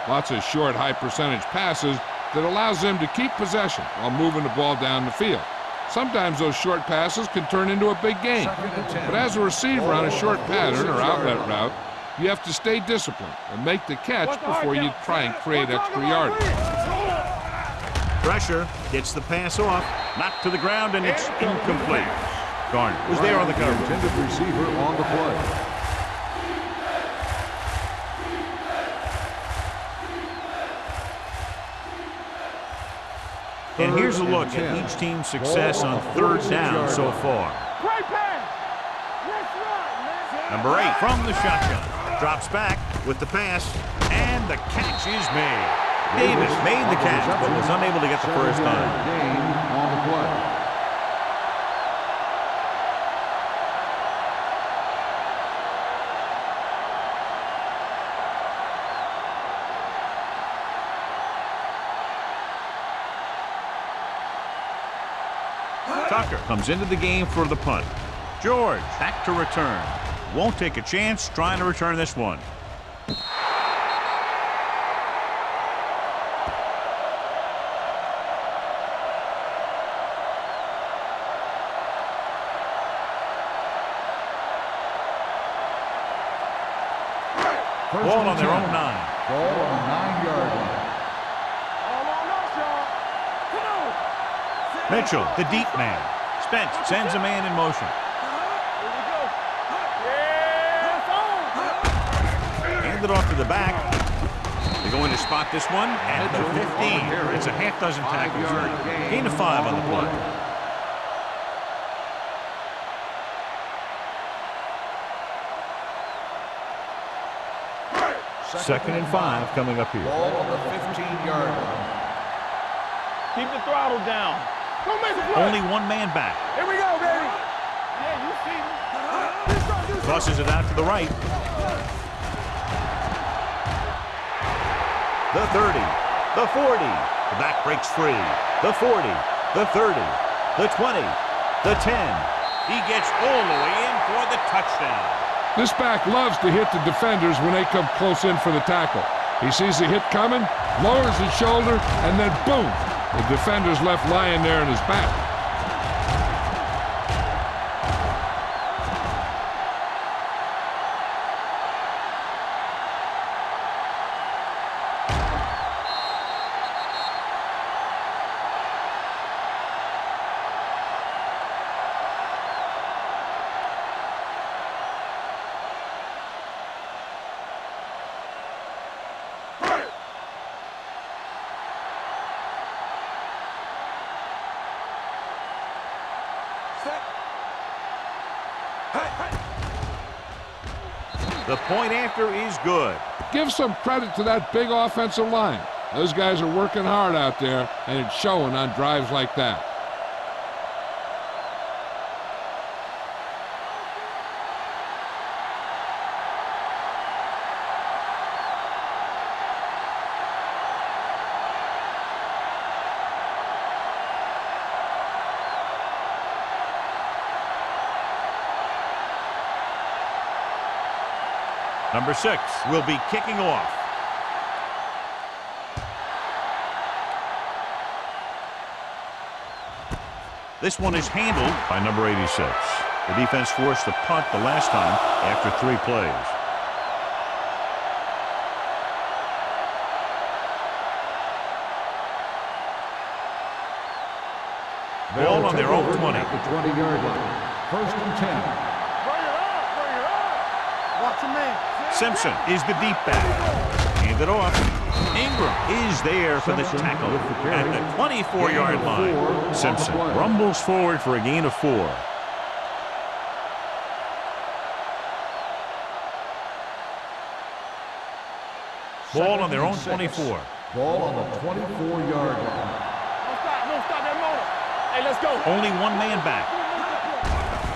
Lots of short, high-percentage passes that allows them to keep possession while moving the ball down the field. Sometimes those short passes can turn into a big gain. But as a receiver on a short pattern or outlet route, you have to stay disciplined and make the catch before you try and create extra yardage. Pressure gets the pass off, knocked to the ground, and it's incomplete. Garner was there on the coverage. Intended receiver on the play. And here's a look at each team's success on 3rd down so far. Great pass. Let's run, man. Number 8 from the shotgun. Drops back with the pass, and the catch is made. Davis made the catch, but was unable to get the first down. Gain on the play. Tucker comes into the game for the punt. George back to return. Won't take a chance trying to return this one. Ball on their own 9. Ball on the 9-yard line. All on us, y'all. Come on. Mitchell, the deep man. Spence sends a man in motion. Here we go. Yeah, Hand it off to the back. They're going to spot this one at the 15. It's a half dozen tackles. Gain of 5 on the play. Second and 5 coming up here. Ball on the 15-yard line. keep the throttle down. Don't make a play. Only one man back. Here we go, baby. Yeah, you see me. Tosses it out to the right. The 30, the 40. The back breaks free. The 40, the 30, the 20, the 10. He gets all the way in for the touchdown. This back loves to hit the defenders when they come close in for the tackle. He sees the hit coming, lowers his shoulder, and then boom, the defender's left lying there in his back. The point after is good. Give some credit to that big offensive line. Those guys are working hard out there, and it's showing on drives like that. Number 6 will be kicking off. This one is handled by number 86. The defense forced the punt the last time after 3 plays. Ball on their own 20. At the 20-yard line. First and 10. Bring it up, bring it up. Watch your man. Simpson is the deep back. Hand it off. Ingram is there for the tackle at the 24-yard line. Simpson rumbles forward for a gain of 4. Ball on their own 24. Ball on the 24-yard line. Don't stop that motor. Hey, let's go. Only one man back.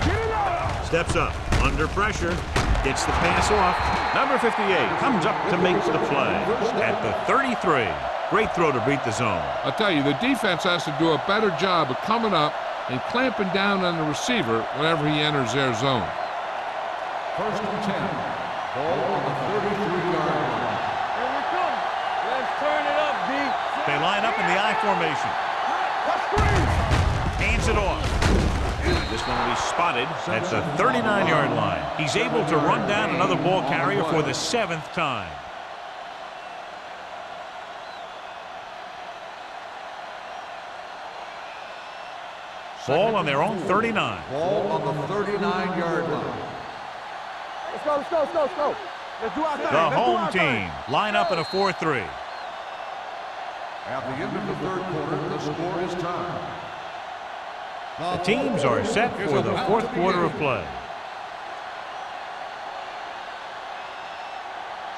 Get it up. Steps up. Under pressure. Gets the pass off. Number 58 comes up to make the play at the 33. Great throw to beat the zone. I'll tell you, the defense has to do a better job of coming up and clamping down on the receiver whenever he enters their zone. First and 10. Ball on the 33-yard line. Here we come. Let's turn it up, D. They line up in the I formation. Let's scream. Hands it off. This one will be spotted at the 39-yard line. He's able to run down another ball carrier for the 7th time. Ball on their own 39. Ball on the 39-yard line. Let's go, let's go, let's go, let's go. Let's do our thing. The Let's do home our thing. team line up in a 4-3. At the end of the third quarter, the score is tied. The teams are set for the 4th quarter of play.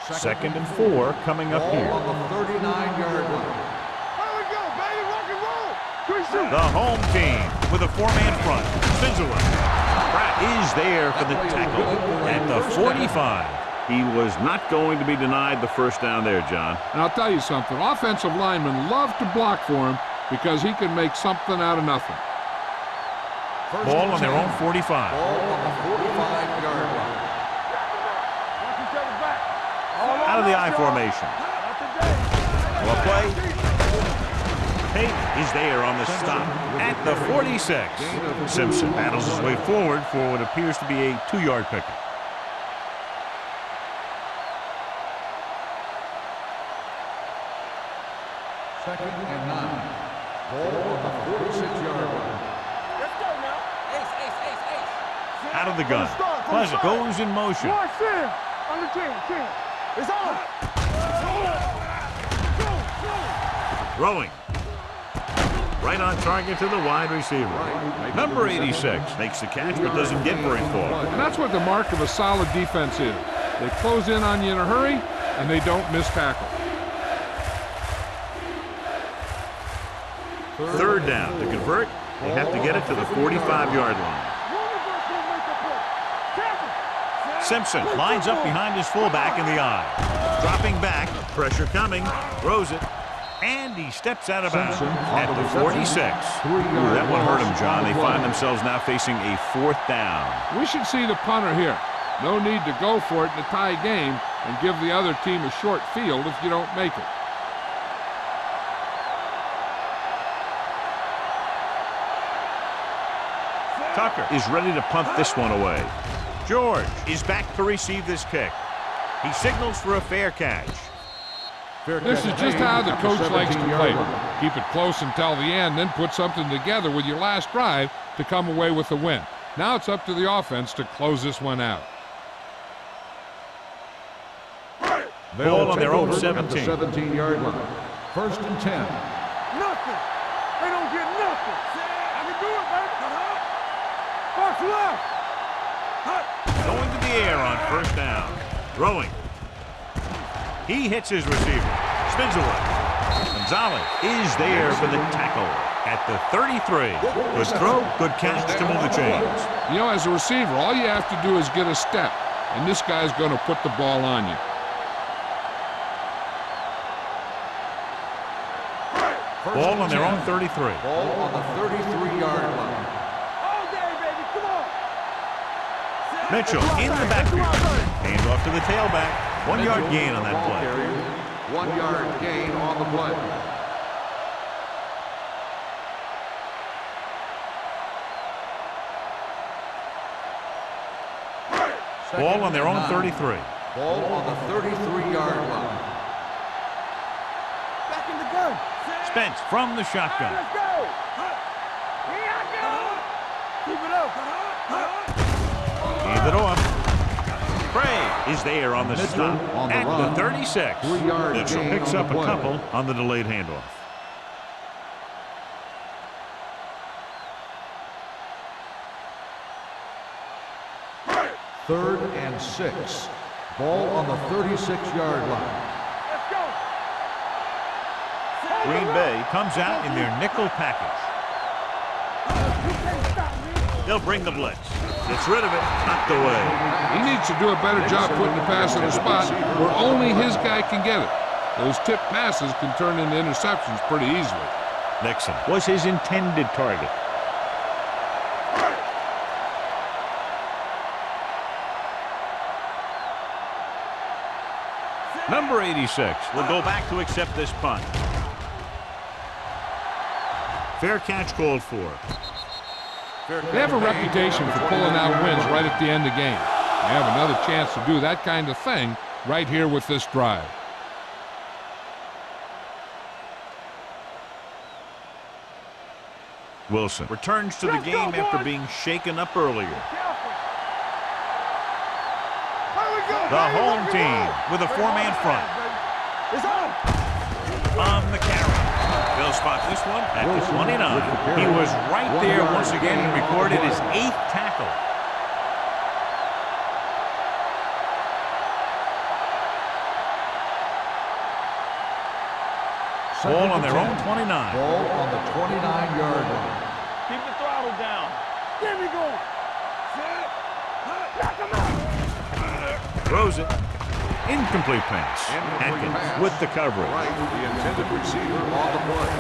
2nd and 4 coming up here. Ball on the 39-yard line. Here we go, baby. Rock and roll. Good shoot. The home team with a 4-man front. Spinzler. Pratt is there for the tackle at the 45. He was not going to be denied the first down there, John. And I'll tell you something, offensive linemen love to block for him because he can make something out of nothing. Ball on their own 45. Ball on the 45-yard line. Watch each other back. Out of the I formation. Not today. Well, play. Tate is there on the stop at the 46. Simpson battles his way forward for what appears to be a 2-yard pickup. Second and 9. Ball on the 46-yard line. Let's go now. Ace. Out of the gun. Pleasant goes in motion. One, sin. Under 10. It's on. Throwing. Right on target to the wide receiver. Number 86 makes the catch but doesn't get very far. And that's what the mark of a solid defense is. They close in on you in a hurry, and they don't miss tackle. 3rd down. To convert, they have to get it to the 45-yard line. Simpson lines up behind his fullback in the I. Dropping back, pressure coming, throws it, and he steps out of bounds at the 46. Ooh, that one hurt him, John. They find themselves now facing a 4th down. We should see the punter here. No need to go for it in a tie game and give the other team a short field if you don't make it. Tucker is ready to punt this one away. George is back to receive this kick. He signals for a fair catch. This is just how the coach likes to play. Keep it close until the end, then put something together with your last drive to come away with a win. Now it's up to the offense to close this one out. Ball on their own 17. 17-yard line. First and 10. Nothing. They don't get nothing. I can do it, baby. Box left. Going to the air on 1st down. Throwing. He hits his receiver. Spins away. Gonzalez is there for the tackle at the 33. Good throw, good catch to move the chains. You know, as a receiver, all you have to do is get a step, and this guy's going to put the ball on you. Ball on their own 33. Ball on the 33-yard line. All day, baby. Come on. Mitchell in the backfield. Hand off to the tailback. 1-yard gain on that play. 1-yard gain on the play. Ball on their own 33. Ball on the 33-yard line. Back in the gun. Spence from the shotgun. Let's go. Here I go. Keep it up. Hand it off. Bray is there on the Mitchell stop on the at run. the 36. 3-yard Mitchell gain picks on up the a play. couple on the delayed handoff. Third and 6. Ball on the 36-yard line. Let's go. Green Bay comes out in their nickel package. You can't stop me. They'll bring the blitz. Gets rid of it, knocked away. He needs to do a better job putting the pass in a spot where only his guy can get it. Those tip passes can turn into interceptions pretty easily. Nixon was his intended target. Number 86 will go back to accept this punt. Fair catch called for. They have a reputation for pulling out wins right at the end of games. They have another chance to do that kind of thing right here with this drive. Wilson returns to the game after being shaken up earlier. The home team with a four-man front. It's on. On the carry. They'll spot this one at the 29. He was right there once again and recorded his 8th tackle. Ball on their own 29. Ball on the 29-yard line. Keep the throttle down. There we go. Knock him out. Throws it. Incomplete pass. Incomplete Atkins pass. with the coverage. Right, the intended receiver on the play.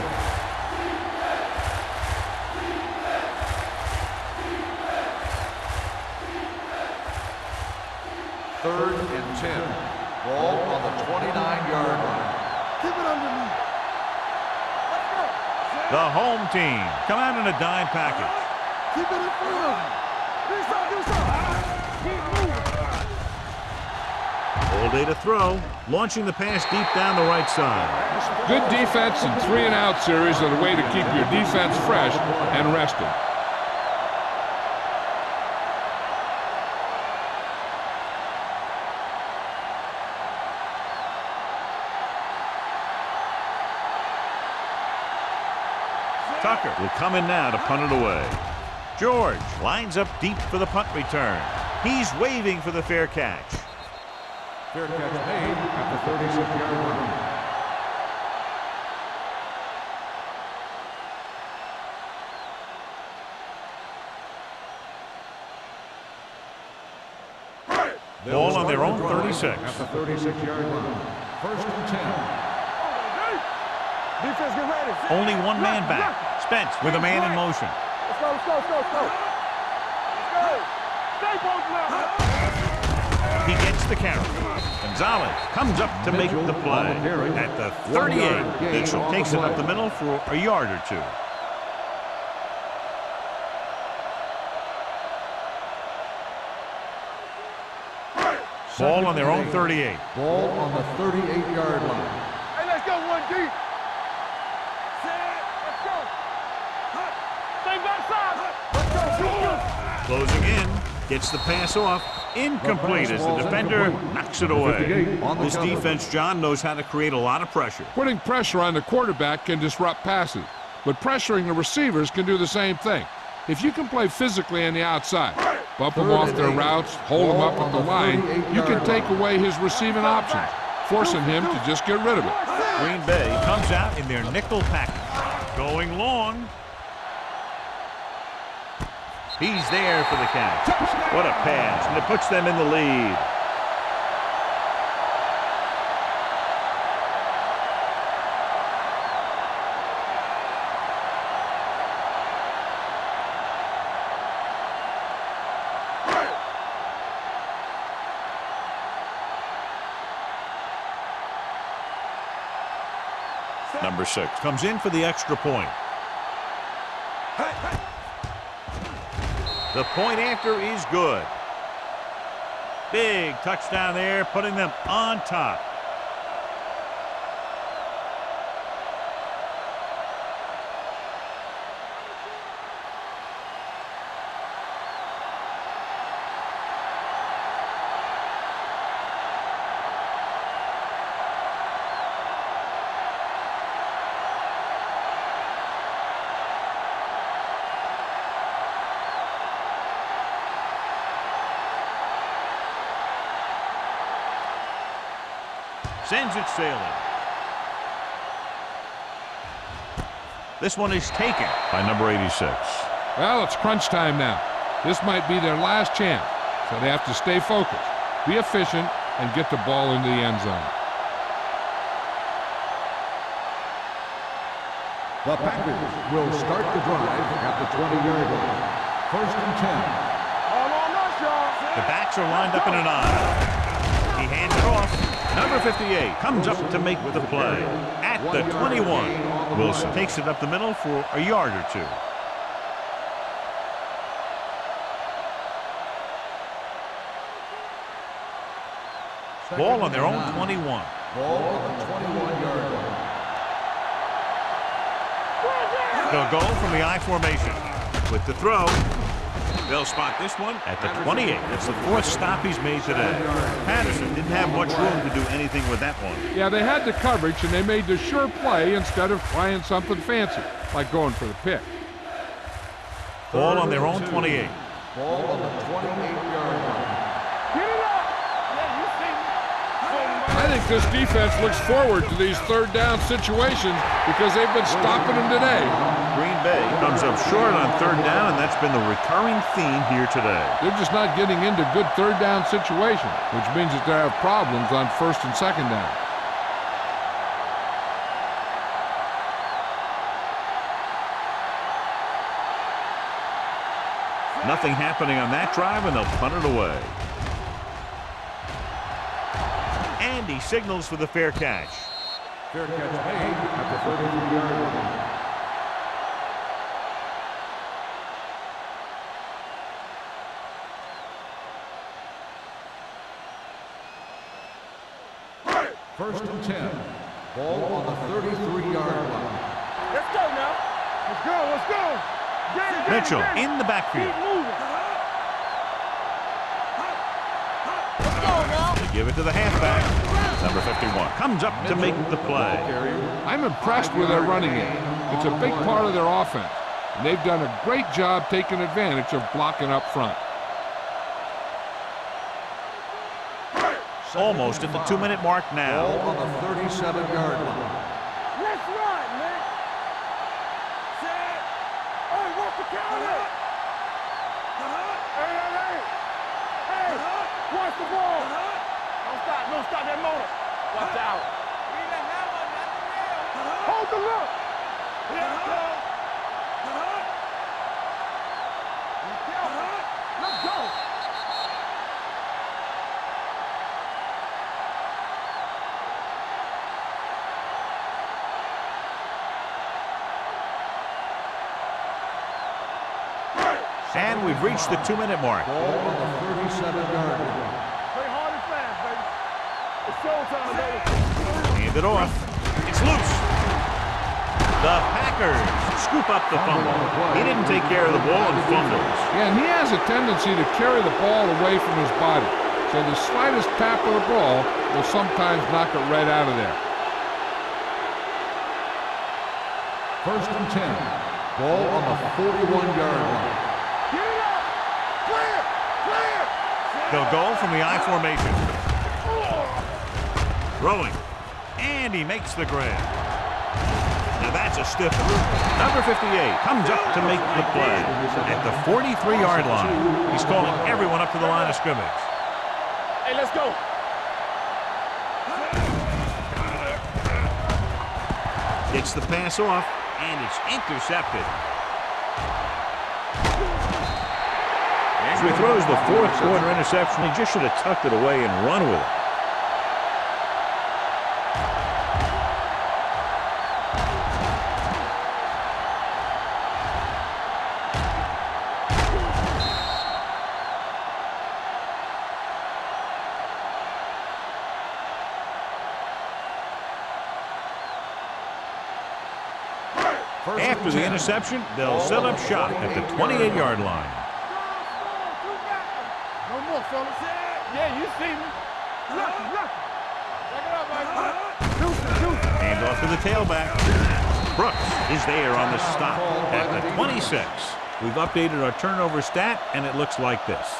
Third and 10. Ball on the 29-yard line. Keep it underneath. Let's go. The home team come out in a dime package. Keep it in front of him. Do something. Keep moving. All day to throw. Launching the pass deep down the right side. Good defense and 3-and-out series are the way to keep your defense fresh and rested. Tucker will come in now to punt it away. George lines up deep for the punt return. He's waving for the fair catch. Fair catch made at the 36-yard line. Ball on their own 36. At the 36-yard line. First and 10. Defense, get ready. Only one man back. Spence with a man in motion. Let's go, let's go, let's go, let's go. Let's go. Stay both now. He gets the carry. Gonzalez comes up to make the play. At the 38, Mitchell takes it up the middle for a yard or two. Ball on their own 38. Ball on the 38-yard line. Hey, let's go one deep. Let's go. Stay backside. Let's go. Closing in. Gets the pass off. Incomplete as the defender knocks it away. This defense, John, knows how to create a lot of pressure. Putting pressure on the quarterback can disrupt passes, but pressuring the receivers can do the same thing. If you can play physically on the outside, bump them off their routes, hold them up at the line, you can take away his receiving options, forcing him to just get rid of it. Green Bay comes out in their nickel package. Going long. He's there for the catch. What a pass, and it puts them in the lead. Number 6 comes in for the extra point. The point after is good. Big touchdown there, putting them on top. Sends it sailing. This one is taken by number 86. Well, it's crunch time now. This might be their last chance, so they have to stay focused, be efficient, and get the ball into the end zone. The Packers will start the drive at the 20-yard line. 1st and 10. All on us, y'all. The backs are lined up in an I. He hands it off. Number 58 comes up to make the play at the 21. Wilson takes it up the middle for a yard or two. Ball on their own 21. Ball on the 21-yard line. They'll go from the I formation. With the throw, they'll spot this one at the 28. That's the 4th stop he's made today. Patterson didn't have much room to do anything with that one. Yeah, they had the coverage, and they made the sure play instead of trying something fancy, like going for the pick. Ball on their own 28. Ball on the 28-yard line. Get it up. Yeah, you see me. I think this defense looks forward to these third-down situations because they've been stopping them today. Green Bay comes up short on 3rd down, and that's been the recurring theme here today. They're just not getting into good third-down situations, which means that they have problems on 1st and 2nd down. Nothing happening on that drive, and they'll punt it away. And he signals for the fair catch. Fair catch made at the 33-yard line. First and 10. Ball on the 33-yard line. Let's go now. Let's go. Let's go. Get it, Mitchell get it. in the backfield. Keep moving. Let's go now. They give it to the halfback. Number 51 comes up to make the play. I'm impressed with their running game. It's a big part of their offense, and they've done a great job taking advantage of blocking up front. Almost at the 2-minute mark now. Ball on the 37-yard line. Let's run, man. Hey, what's the counter? Hey, watch the ball. Don't stop that motor. Watch out. Hold the look. Let's go. Let's go. And we've reached the 2-minute mark. Ball on the 37-yard line. Play hard and fast, baby. It's showtime, baby. Hand it off. It's loose. The Packers scoop up the fumble. He didn't take care of the ball and fumbles. Yeah, and he has a tendency to carry the ball away from his body, so the slightest tap of the ball will sometimes knock it right out of there. First and 10. Ball on the 41-yard line. Get it up. Clear. Clear. They'll go from the I formation. Throwing. And he makes the grab. Now that's a stiff one. Number 58 comes up to make the play. At the 43-yard line, he's calling everyone up to the line of scrimmage. Hey, let's go. Gets the pass off, and it's intercepted. So he throws the 4th quarter interception. He just should have tucked it away and run with it. After the interception, they'll set up shop at the 28-yard line. No more, fellas. Yeah, you see me. Lucky. Check it out, Mike. Juicy. Hand off to the tailback. Brooks is there on the stop at the 26. We've updated our turnover stat, and it looks like this.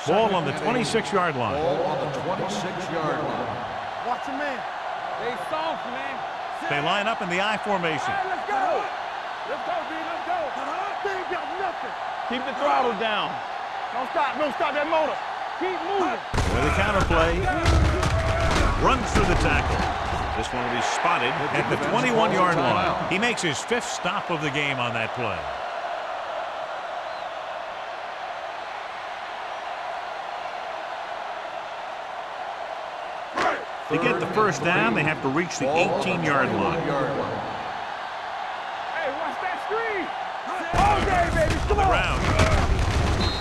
Ball on the 26-yard line. Ball on the 26-yard line. Watch your man. They soft, man. They line up in the I formation. Hey, let's go. Let's go, B. Let's go. They ain't got nothing. Keep the throttle down. Don't stop that motor. Keep moving. With a counterplay. Runs through the tackle. This one will be spotted at the 21-yard line. He makes his 5th stop of the game on that play. To get the first down, they have to reach the 18-yard line. Hey, watch that screen. All day, baby. Come on. Round.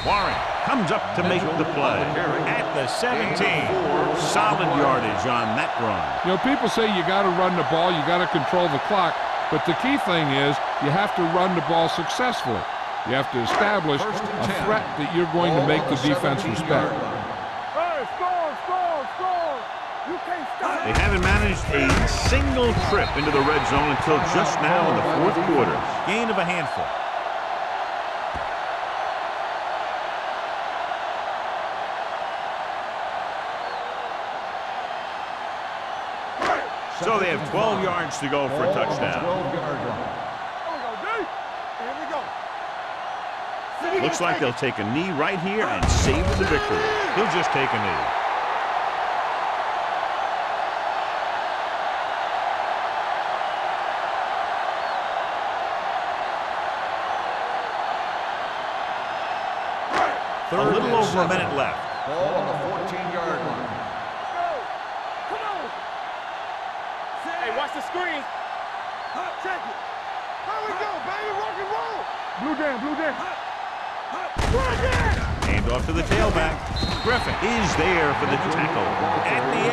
Warren comes up to make the play at the 17. Solid yardage on that run. You know, people say you got to run the ball, you got to control the clock, but the key thing is you have to run the ball successfully. You have to establish a threat that you're going to make the defense respect. Hey, score. You can't stop. They haven't managed a single trip into the red zone until just now in the 4th quarter. Gain of a handful. So they have 12 yards to go for a touchdown. Looks like they'll take a knee right here and save the victory. He'll just take a knee. A little over a minute left. Ball on the 14-yard line. Come on. Hey, watch the screen. Check it. Here we go, baby. Rock and roll. Blue down. Hand off to the tailback. Griffin is there for the tackle at the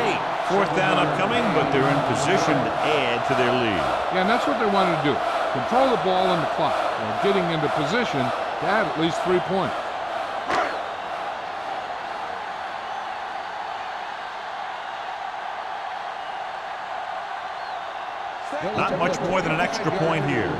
8. 4th down upcoming, but they're in position to add to their lead. Yeah, and that's what they want to do. Control the ball and the clock. They're getting into position to add at least 3 points. Not much more than an extra point here.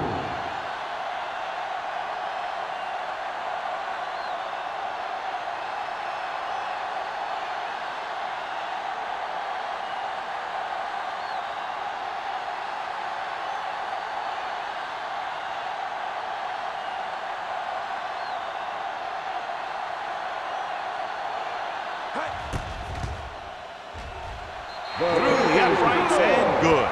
Through the uprights and good.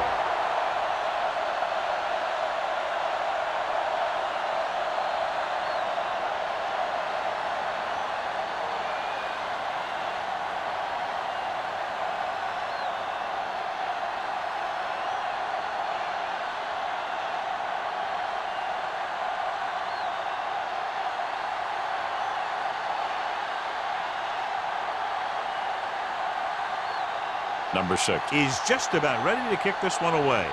Number 6 is just about ready to kick this one away.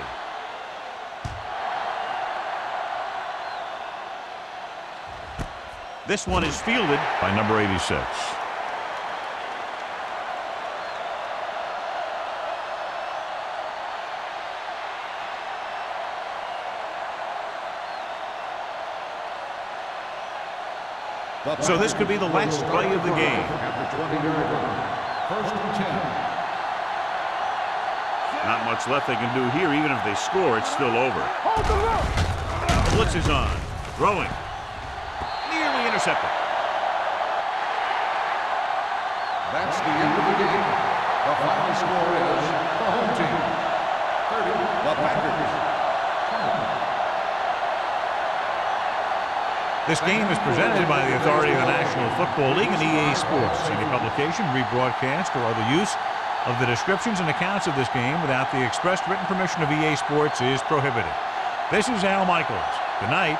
This one is fielded by number 86. So this could be the last play of the game. After 20-yard line. 1st and 10. Not much left they can do here. Even if they score, it's still over. Hold the look. Blitz is on. Throwing. Nearly intercepted. That's the end of the game. The final score is the home team 30, the Packers 20. This game is presented by the authority of the National Football League and EA Sports. Any publication, rebroadcast, or other use of the descriptions and accounts of this game without the express written permission of EA Sports is prohibited. This is Al Michaels. Good night.